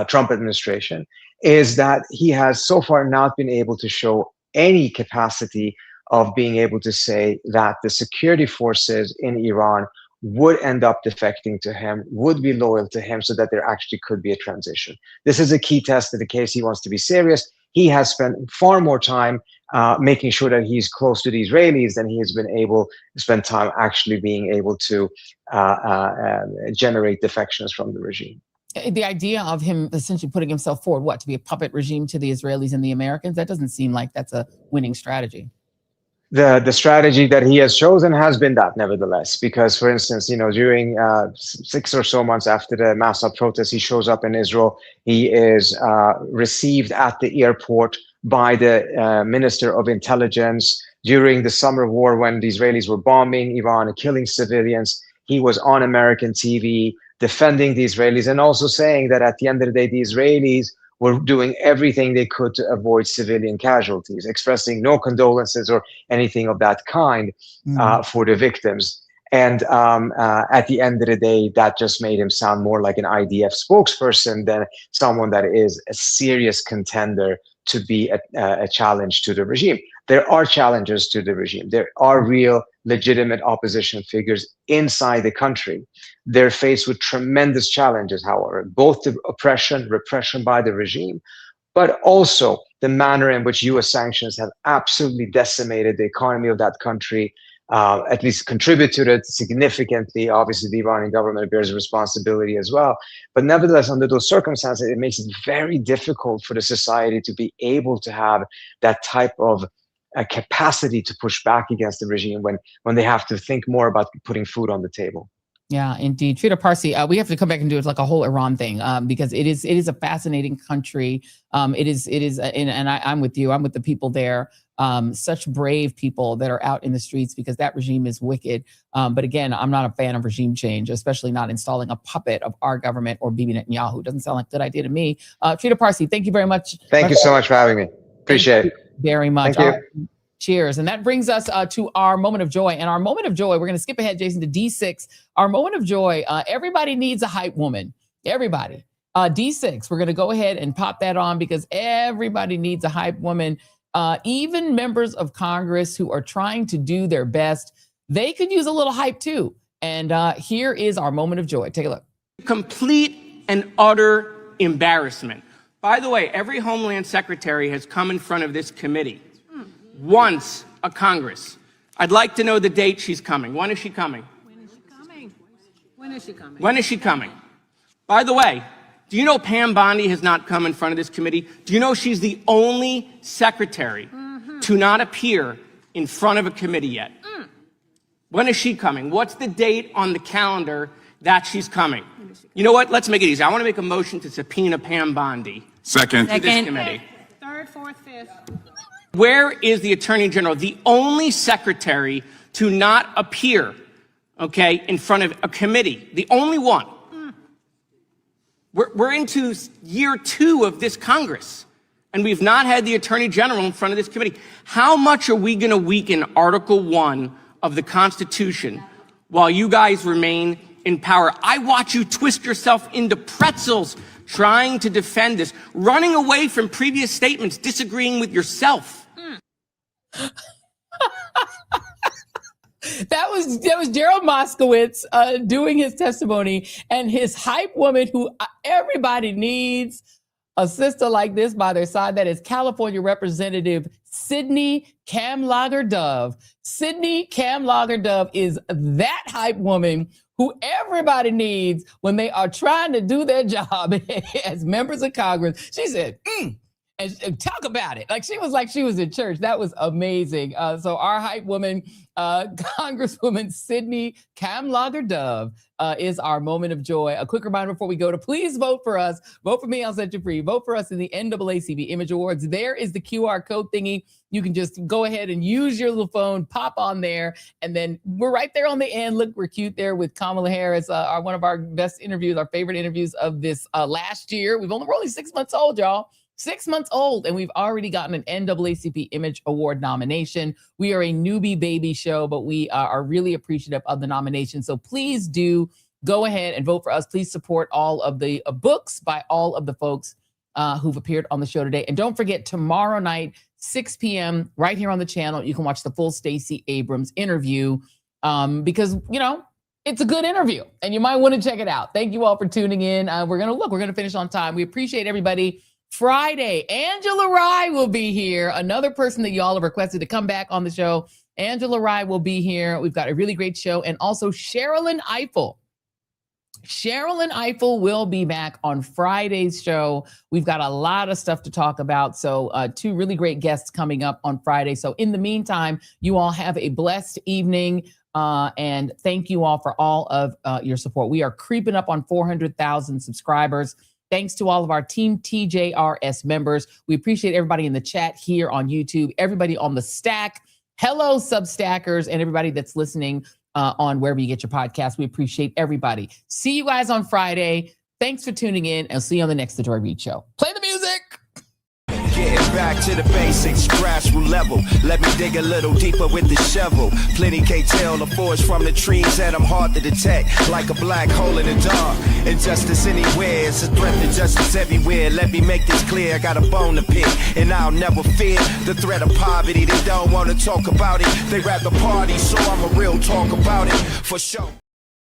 Trump administration is that he has so far not been able to show any capacity of being able to say that the security forces in Iran would end up defecting to him, would be loyal to him, so that there actually could be a transition. This is a key test of the case he wants to be serious. He has spent far more time making sure that he's close to the Israelis than he has been able to spend time actually being able to generate defections from the regime. The idea of him essentially putting himself forward, what, to be a puppet regime to the Israelis and the Americans, that doesn't seem like that's a winning strategy. The strategy that he has chosen has been that, nevertheless, because, for instance, during 6 or so months after the massive protests, he shows up in Israel. He is received at the airport by the Minister of Intelligence. During the summer war, when the Israelis were bombing Iran and killing civilians, he was on American TV defending the Israelis and also saying that at the end of the day, the Israelis were doing everything they could to avoid civilian casualties, expressing no condolences or anything of that kind for the victims. And at the end of the day, that just made him sound more like an IDF spokesperson than someone that is a serious contender to be a challenge to the regime. There are challenges to the regime. There are real, legitimate opposition figures inside the country. They're faced with tremendous challenges, however, both the repression by the regime, but also the manner in which US sanctions have absolutely decimated the economy of that country, at least contributed it significantly. Obviously, the Iranian government bears responsibility as well. But nevertheless, under those circumstances, it makes it very difficult for the society to be able to have that type of capacity to push back against the regime when they have to think more about putting food on the table. Yeah, indeed. Trita Parsi, we have to come back and do it like a whole Iran thing because it is a fascinating country. It is, and I'm with you. I'm with the people there. Such brave people that are out in the streets because that regime is wicked. But again, I'm not a fan of regime change, especially not installing a puppet of our government or Bibi Netanyahu. Doesn't sound like a good idea to me. Trita Parsi, thank you very much. Thank you so much for having me. Appreciate it. Very much. Thank you. Cheers. And that brings us to our moment of joy. And our moment of joy, we're going to skip ahead, Jason, to D6. Our moment of joy, everybody needs a hype woman. Everybody. D6, we're going to go ahead and pop that on because everybody needs a hype woman. Even members of Congress who are trying to do their best, they could use a little hype too. And here is our moment of joy. Take a look. Complete and utter embarrassment. By the way, every Homeland Secretary has come in front of this committee once a Congress. I'd like to know the date she's coming. When is she coming? When is she coming? When is she coming? When is she coming? By the way, do you know Pam Bondi has not come in front of this committee? Do you know she's the only secretary to not appear in front of a committee yet? When is she coming? What's the date on the calendar that she's coming? You know what? Let's make it easy. I want to make a motion to subpoena Pam Bondi. Second. To this committee. Third, fourth, fifth. Where is the Attorney General, the only secretary to not appear, okay, in front of a committee? The only one. We're into year 2 of this Congress, and we've not had the Attorney General in front of this committee. How much are we going to weaken Article 1 of the Constitution while you guys remain in power. I watch you twist yourself into pretzels trying to defend this, running away from previous statements, disagreeing with yourself. That was Gerald Moskowitz doing his testimony, and his hype woman who everybody needs a sister like this by their side. That is California Representative Sidney Kamlager-Dove. Sidney Kamlager-Dove is that hype woman who everybody needs when they are trying to do their job as members of Congress. She said, and talk about it. Like she was in church. That was amazing. So our hype woman, Congresswoman Sidney Kamlager-Dove, is our moment of joy. A quick reminder before we go to please vote for us. Vote for me, I'll set you free. Vote for us in the NAACP Image Awards. There is the QR code thingy. You can just go ahead and use your little phone, pop on there, and then we're right there on the end. Look, we're cute there with Kamala Harris, one of our best interviews, our favorite interviews of this last year. We're only 6 months old, y'all. 6 months old, and we've already gotten an NAACP Image Award nomination. We are a newbie baby show, but we are really appreciative of the nomination. So please do go ahead and vote for us. Please support all of the books by all of the folks who've appeared on the show today. And don't forget, tomorrow night, 6 p.m., right here on the channel, you can watch the full Stacey Abrams interview because, it's a good interview and you might want to check it out. Thank you all for tuning in. We're going to finish on time. We appreciate everybody. Friday, Angela Rye will be here. Another person that y'all have requested to come back on the show. Angela Rye will be here. We've got a really great show. And also Sherilyn Ifill. Sherilyn Ifill will be back on Friday's show. We've got a lot of stuff to talk about. So 2 really great guests coming up on Friday. So in the meantime, you all have a blessed evening. And thank you all for all of your support. We are creeping up on 400,000 subscribers. Thanks to all of our Team TJRS members. We appreciate everybody in the chat here on YouTube, everybody on the stack. Hello, Substackers, and everybody that's listening on wherever you get your podcast. We appreciate everybody. See you guys on Friday. Thanks for tuning in, and I'll see you on the next The Joy Reid Show. Play the music. Getting back to the basics, grassroots level. Let me dig a little deeper with the shovel. Plenty can't tell the forest from the trees, and I'm hard to detect, like a black hole in the dark. Injustice anywhere, it's a threat to justice everywhere. Let me make this clear, I got a bone to pick, and I'll never fear the threat of poverty. They don't want to talk about it, they rather party, so I'm a real talk about it, for sure.